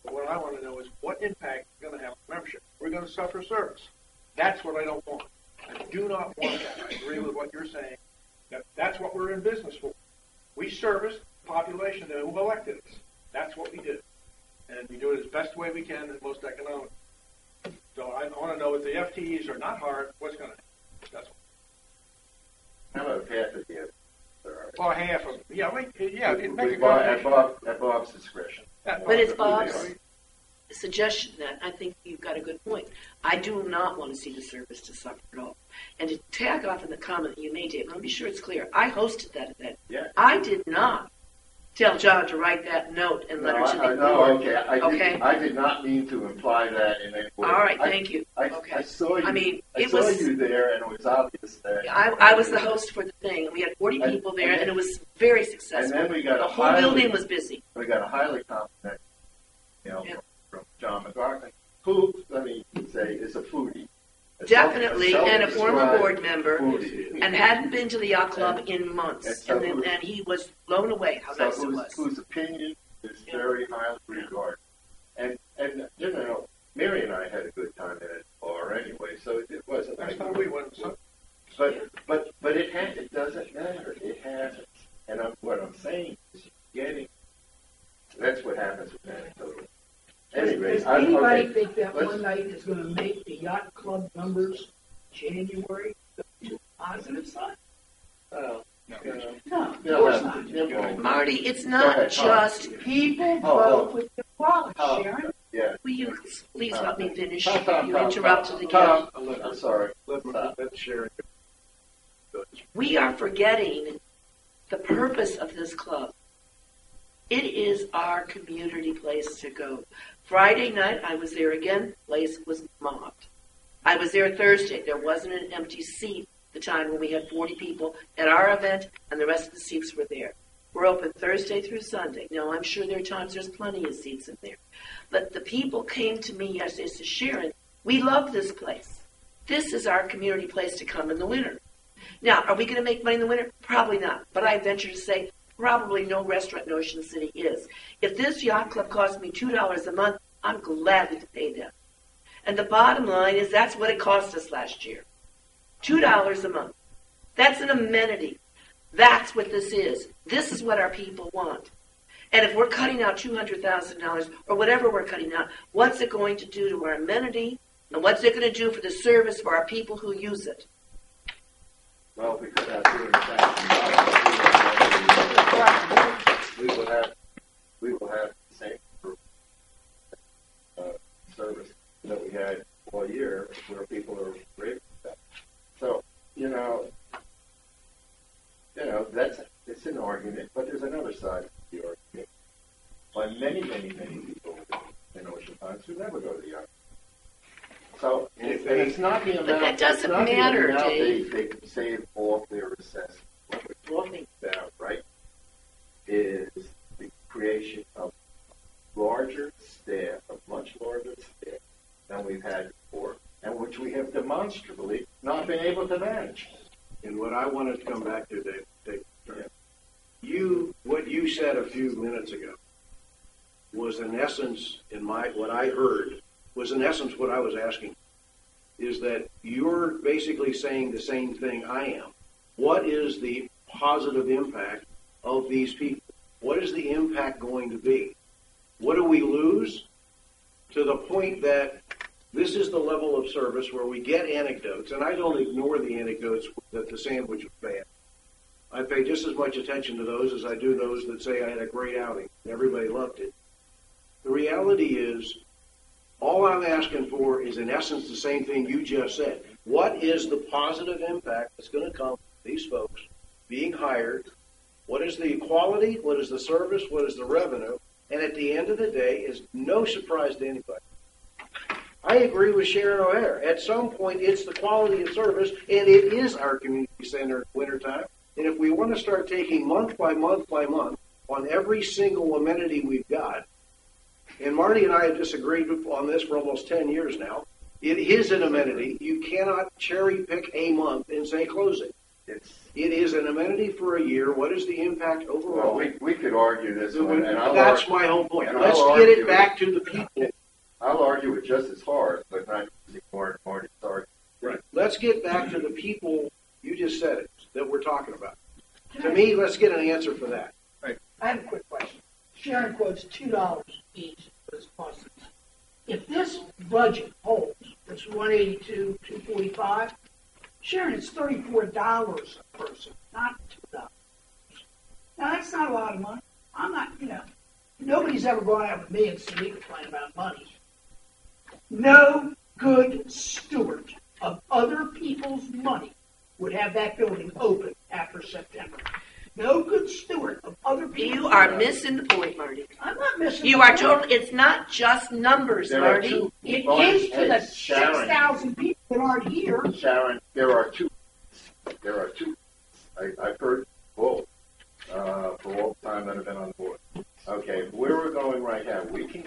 But what I want to know is what impact is going to have on membership. We're going to suffer service. That's what I don't want. I do not want that. I agree with what you're saying. That's what we're in business for. We service the population that who elected us. That's what we do. And we do it as best way we can and most economic. So I want to know if the FTEs are not hard, what's going to happen. That's How about half of the well, half of yeah, it makes at Bob's discretion. But it's Bob's suggestion that I think you've got a good point. I do not want to see the service to suffer at all. And to tag off in the comment that you made, Dave, let me be sure it's clear. I hosted that event. Yeah. I did not tell John to write that note and letter to the board. No, okay. Okay. I did not mean to imply that in any way. All right, thank you. Okay. I saw you. I mean, I saw you there, and it was obvious that I was the host for the thing, and we had 40 people there, and it was very successful. And then we got the whole building was busy. We got a highly competent, from John McLaughlin, who, let me say, is a foodie. Definitely, and a former board member, and hadn't been to the yacht club in months, and he was blown away how nice it was. Whose opinion is very highly regarded, and Mary and I had a good time at it bar anyway, so it wasn't. That's how we went. But it doesn't matter. It happens, and what I'm saying is that's what happens with anecdotal. Anyway, does anybody think that one night is going to make the yacht club numbers January the positive side? No, of course not. Marty, it's not just people vote with the wallet, Sharon. Yeah. Will you please let me finish? Tom, You interrupted again. Tom, I'm sorry. Let's share it. We are forgetting the purpose of this club. It is our community place to go. Friday night, I was there again. Place was mobbed. I was there Thursday. There wasn't an empty seat the time when we had 40 people at our event, and the rest of the seats were there. We're open Thursday through Sunday. Now, I'm sure there are times there's plenty of seats in there. But the people came to me yesterday and said, Sharon, we love this place. This is our community place to come in the winter. Now, are we going to make money in the winter? Probably not. But I venture to say probably no restaurant in Ocean City is. If this yacht club costs me $2 a month, I'm glad to pay them. And the bottom line is that's what it cost us last year. $2 a month. That's an amenity. That's what this is. This is what our people want. And if we're cutting out $200,000 or whatever we're cutting out, what's it going to do to our amenity? And what's it going to do for the service for our people who use it? Well, if we cut out $200,000, we will have the same service that we had all year, where people are grateful for that. So, it's an argument, but there's another side to the argument. By many, many, many people in Ocean Pines who never go to the yacht. So, it's not the amount. But that doesn't matter, Dave. They can save off their assessment. What we're talking about, right, is the creation of larger staff, a much larger staff than we've had before, and which we have demonstrably not been able to manage. And what I wanted to come back to, Dave, what you said a few minutes ago was in essence, what I heard was in essence what I was asking, is that you're basically saying the same thing I am. What is the positive impact of these people? What is the impact going to be? What do we lose? To the point that this is the level of service where we get anecdotes, and I don't ignore the anecdotes that the sandwich was bad. I pay just as much attention to those as I do those that say I had a great outing and everybody loved it. The reality is, all I'm asking for is in essence the same thing you just said. What is the positive impact that's going to come from these folks being hired? What is the quality? What is the service? What is the revenue? And at the end of the day, is no surprise to anybody. I agree with Sharon O'Hare. At some point, it's the quality of service, and it is our community center in wintertime. And if we want to start taking month by month by month on every single amenity we've got, and Marty and I have disagreed on this for almost 10 years now, it is an amenity. You cannot cherry pick a month and say close it. It is an amenity for a year. What is the impact overall? Well, we could argue this one, and that's my whole point. Let's get it back to the people. I'll argue it just as hard, but not using Marty's argument. Right. Let's get back to the people, you just said it, that we're talking about. To me, let's get an answer for that. I have a quick question. Sharon quotes $2 each for this process. If this budget holds, it's $182, $245. Sharon, it's $34 a person, not $2. Now that's not a lot of money. I'm not, nobody's ever gone out with me and seen me complain about money. No good steward of other people's money would have that building open after September. No good steward of other people's money. You are missing the point, Marty. I'm not missing the point. You are totally, it's not just numbers, Marty. It is to the 6,000 people that aren't here. Sharon, there are two. I've heard both for all the time that I've been on board. Okay, where we're going right now, we can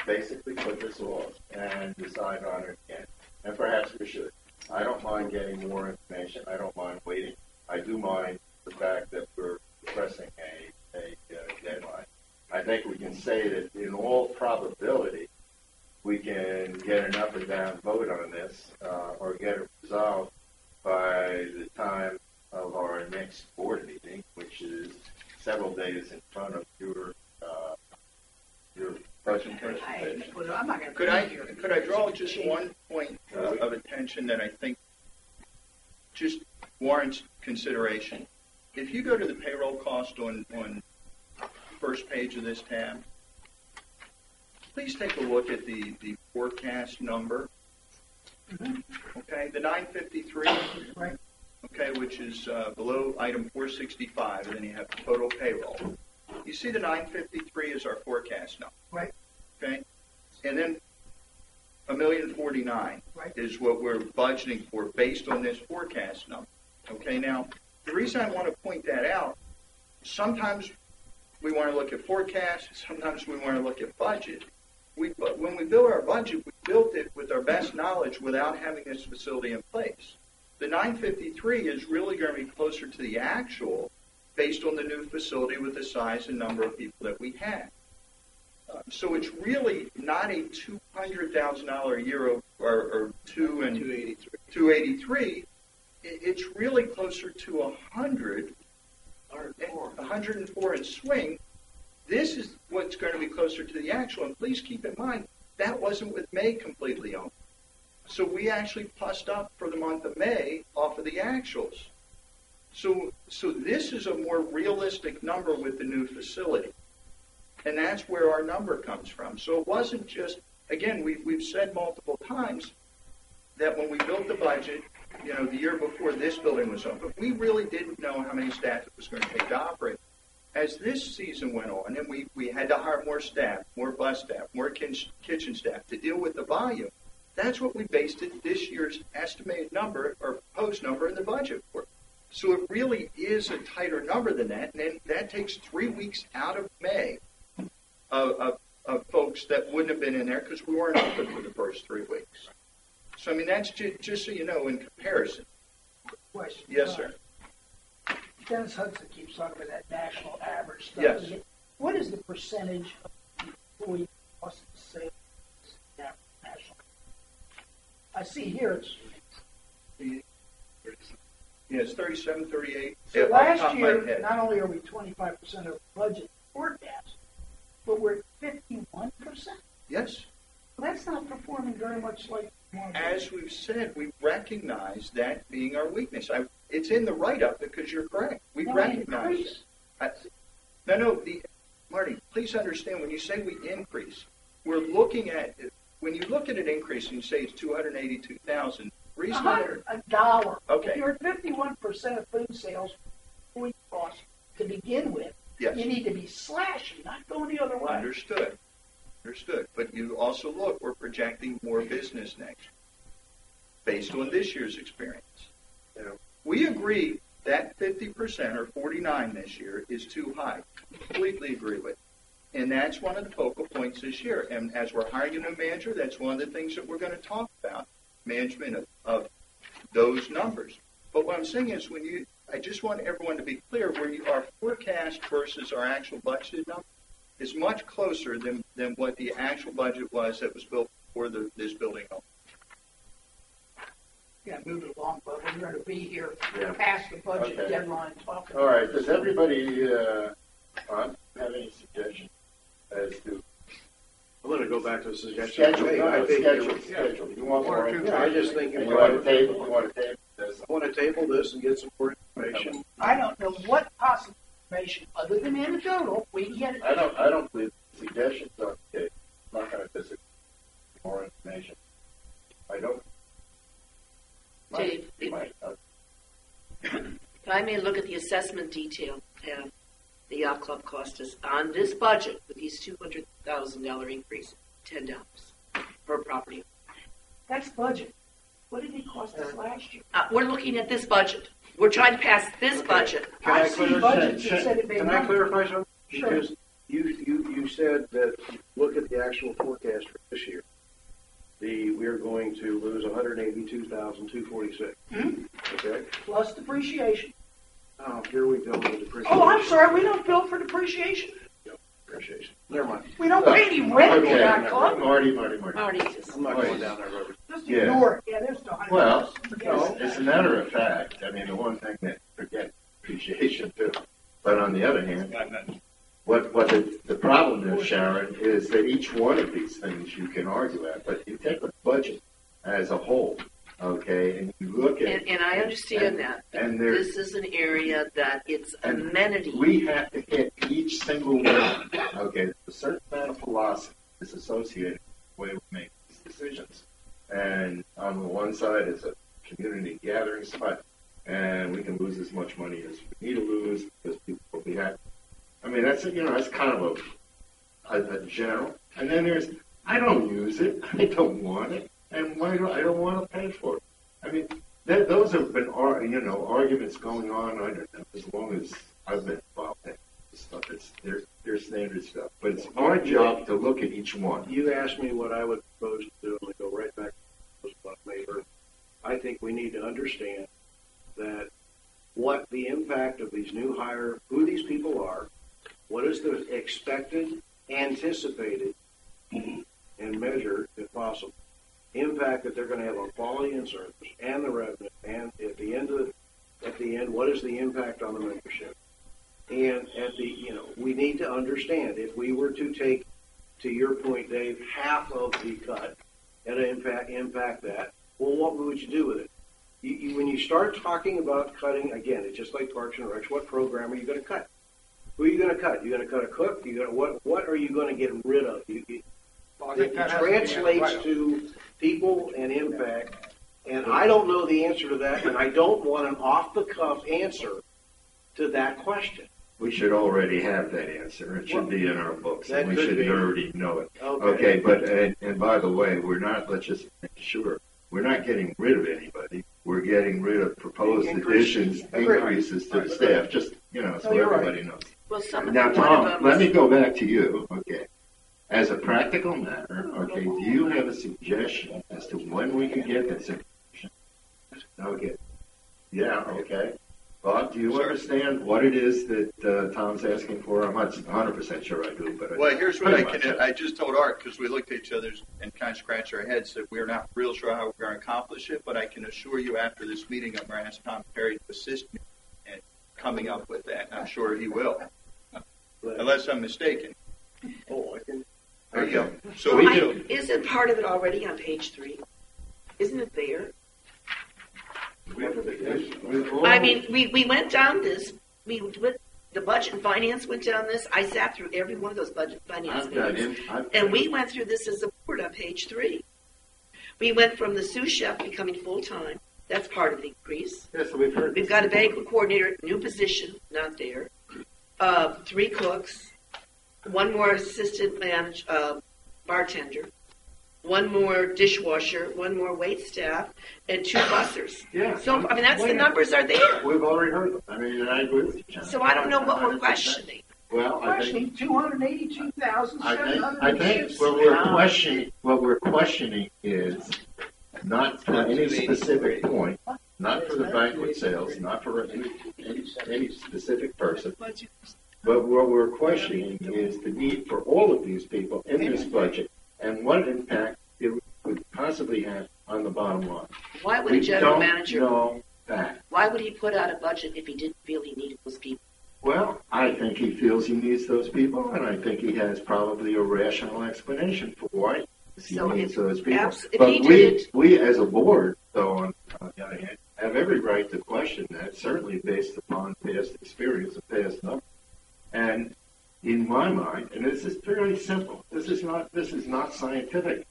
basically put this off and decide on it again. And perhaps we should. I don't mind getting more information. I don't mind waiting. I do mind the fact that we're pressing a deadline. I think we can say that in all probability, we can get an up and down vote on this or get it resolved by the time of our next board meeting, which is several days in front of your budget presentation. Could I draw just one point of attention that I think just warrants consideration? If you go to the payroll cost on first page of this tab, please take a look at the forecast number. Okay, the 953. Right. Okay, which is below item 465, and then you have the total payroll. You see the 953 is our forecast number. Right. Okay, and then $1,049,000 is what we're budgeting for based on this forecast number. Okay, now the reason I want to point that out, sometimes we want to look at forecast, sometimes we want to look at budget. But when we build our budget, we built it with our best knowledge without having this facility in place. The 953 is really going to be closer to the actual based on the new facility with the size and number of people that we have. So it's really not a $200,000 a year or 283. It's really closer to 104 and swing. This is what's going to be closer to the actual. And please keep in mind, that wasn't with May completely owned. So we actually plussed up for the month of May off of the actuals. So this is a more realistic number with the new facility. And that's where our number comes from. So it wasn't just, again, we've said multiple times that when we built the budget, the year before this building was open, we really didn't know how many staff it was going to take to operate. As this season went on, and we had to hire more staff, more bus staff, more kitchen staff to deal with the volume, that's what we based this year's estimated number or proposed number in the budget for. So it really is a tighter number than that, and then that takes 3 weeks out of May of folks that wouldn't have been in there because we weren't open for the first 3 weeks. So, that's just so you know in comparison. Question. Yes, sir. Dennis Hudson keeps talking about that national average stuff. Yes. What is the percentage of employee cost of sales national? I see here it's... Yeah, it's 37, 38. So last year, not only are we 25% of budget forecast, but we're at 51%. Yes. Well, that's not performing very much like as we've said, we recognize that being our weakness. It's in the write-up because you're correct. We recognize it. Marty, please understand, when you say we increase, we're looking at, when you look at an increase and you say it's $282,000, reason $100. Okay. If you're at 51% of food sales, food costs to begin with, Yes. you need to be slashing, not going the other way. Understood. But you also look, we're projecting more business next year based on this year's experience. We agree that 50% or 49 this year is too high. Completely agree with it. And that's one of the focal points this year. And as we're hiring a new manager, that's one of the things that we're going to talk about, management of those numbers. But what I'm saying is I just want everyone to be clear where our forecast versus our actual budgeted number is much closer than what the actual budget was that was built for this building home. Yeah, move it along, but we're going to be here past the budget deadline talking. All right, does everybody have any suggestions as to I'm going to go back to the suggestion. schedule? You want more? I just think you want to table this. I want to table this and get some more information. I don't know what possible information, other than anecdotal, we can get it. I don't believe suggestions are okay. I'm not going to disagree. More information. I don't. Dave, if I may look at the assessment detail, the yacht club cost us on this budget with these $200,000 increase, $10 per property. That's budget. What did it cost us last year? We're looking at this budget. We're trying to pass this budget. I see budgets that said it made Can I money. clarify something? Sure. Because you said that look at the actual forecast for this year. We're going to lose $182,246. Okay. Plus depreciation. Oh, here we go with depreciation. Oh, I'm sorry, we don't bill for depreciation. Depreciation. Never mind. We don't pay any rent for Okay, that club. Marty. Marty, I'm not going down that road. Just Yeah. ignore it. Yeah, there's no $100. Well, Yes. as a matter of fact, I mean, the one thing that forget appreciation too, but on the other hand, what the problem is, Sharon, is that each one of these things you can argue at, but you take a budget as a whole, okay, and you look at and I understand that. and This is an area that it's amenity. we have to hit each single one, okay, a certain amount of philosophy is associated with the way we make these decisions. And on the one side is a community gathering spot, and we can lose as much money as we need to lose because people will be happy. I mean, that's kind of a general. And then there's, I don't use it, I don't want it, and I don't want to pay for it. I mean, those have been, arguments going on, I don't know, as long as I've been involved in this stuff. It's their standard stuff. But it's our job to look at each one. You asked me what I would propose to do, and I go right back to what I made earlier. I think we need to understand that what the impact of these new hire, who these people are, what is the expected, anticipated, and measured, if possible, impact that they're going to have on quality and service and the revenue, and at the end, what is the impact on the membership? And we need to understand if we were to take, to your point, Dave, half of the cut and impact that, well, what would you do with it? When you start talking about cutting, again, it's just like Parks and Recs. What program are you going to cut? Who are you going to cut? You're going to cut a cook? What are you going to get rid of? It translates to people and impact, and I don't know the answer to that, and I don't want an off-the-cuff answer to that question. We should already have that answer. It should be in our books, and we should already know it. Okay, but and by the way, let's just make sure, we're not getting rid of anybody. We're getting rid of proposed additions, increases to the staff, just, so everybody knows. Well, Now, Tom, let me go back to you, okay. As a practical matter, okay, do you have a suggestion as to when we could get this information? Okay. Yeah, okay. Bob, do you understand what it is that Tom's asking for? I'm not 100% sure I do, but well, here's what I just told Art, because we looked at each other and kind of scratched our heads that we're not real sure how we're going to accomplish it, but I can assure you after this meeting I'm going to ask Tom Perry to assist me in coming up with that. I'm sure he will, unless I'm mistaken. Oh, I can. There you go. So isn't part of it already on page 3? Isn't it there? With I mean, we went down this. We went, the budget and finance went down this. I sat through every one of those budget finance meetings, and we went through this as a board on page 3. We went from the sous chef becoming full time. That's part of the increase. Yes, we've heard. We've got a banquet coordinator, new position, not there. 3 cooks, 1 more assistant bartender, 1 more dishwasher, 1 more wait staff, and 2 bussers. Yeah. So, I mean, that's the numbers are there. We've already heard them. I mean, and I agree with you, John. So I don't know what we're questioning. Well, I Questioning think 282,706. what we're questioning is not for any specific point, not for the banquet sales, not for any specific person, but what we're questioning is the need for all of these people in this budget and what impact it would possibly have on the bottom line. Why would a general manager? Know that. Why would he put out a budget if he didn't feel he needed those people? Well, I think he feels he needs those people, and I think he has probably a rational explanation for why he needs those people. But we as a board, though, on the other hand, have every right to question that, certainly based upon past experience and past numbers. And in my mind, and this is fairly simple, this is not scientific.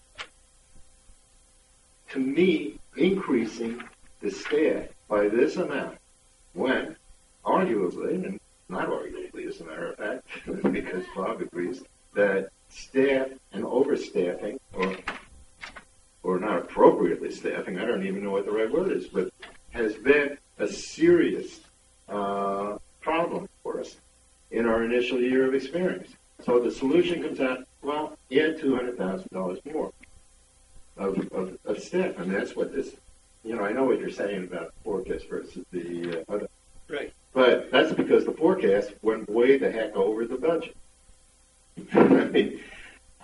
To me, increasing the staff by this amount, when arguably, and not arguably as a matter of fact, because Bob agrees, that staff and overstaffing, or not appropriately staffing, I don't even know what the right word is, but has been a serious problem for us in our initial year of experience. So the solution comes out, well, add $200,000 more of staff. And that's what this, I know what you're saying about the forecast versus the other. Right. But that's because the forecast went way the heck over the budget. I mean,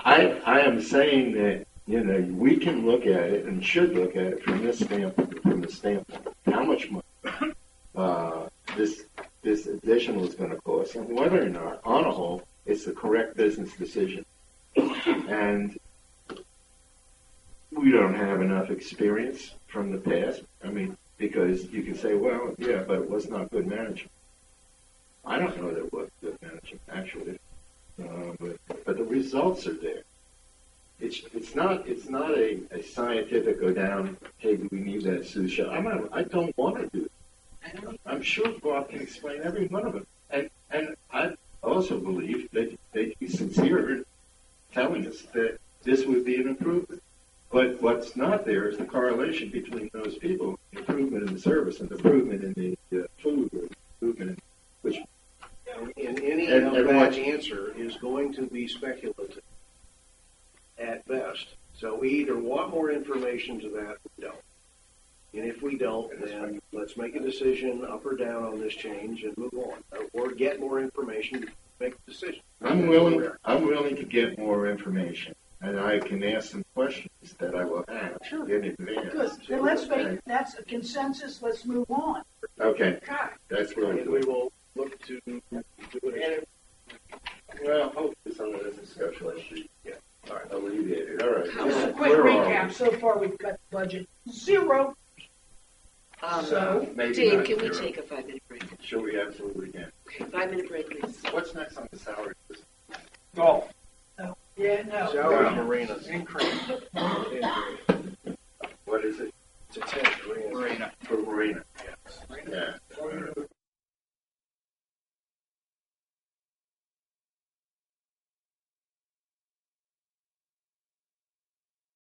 I am saying that, we can look at it and should look at it from the standpoint, how much money this additional is going to cost, and whether or not, on a whole, it's the correct business decision. And we don't have enough experience from the past. I mean, because you can say, well, yeah, but it was not good management. I don't know that it was good management, actually, but the results are there. It's not a scientific go down. Hey, do we need that sous chef? I don't want to do it. I'm sure Bob can explain every one of them, and I also believe that he's sincere in telling us that this would be an improvement. But what's not there is the correlation between those people, improvement in the service and improvement in the food, or improvement in which. And any of that answer is going to be speculative at best. So we either want more information to that or we don't. And if we don't, then let's make a decision up or down on this change and move on. Or get more information, make a decision. I'm willing to get more information. And I can ask some questions that I will have in advance. Good. Then that's a consensus. Let's move on. Okay. That's really good. We will look to do it. Well, hopefully some of this is special issue. Yeah. All right. Alleviated. All right. Just a quick recap. So far, we've cut the budget 0. Dave, can we take a 5-minute break? Sure, we absolutely can. Okay, 5-minute break, please. What's next on the salary list? Golf. No. Yeah, no. Salary marinas. Increase. What is it? It's a 10th Marina. For Marina.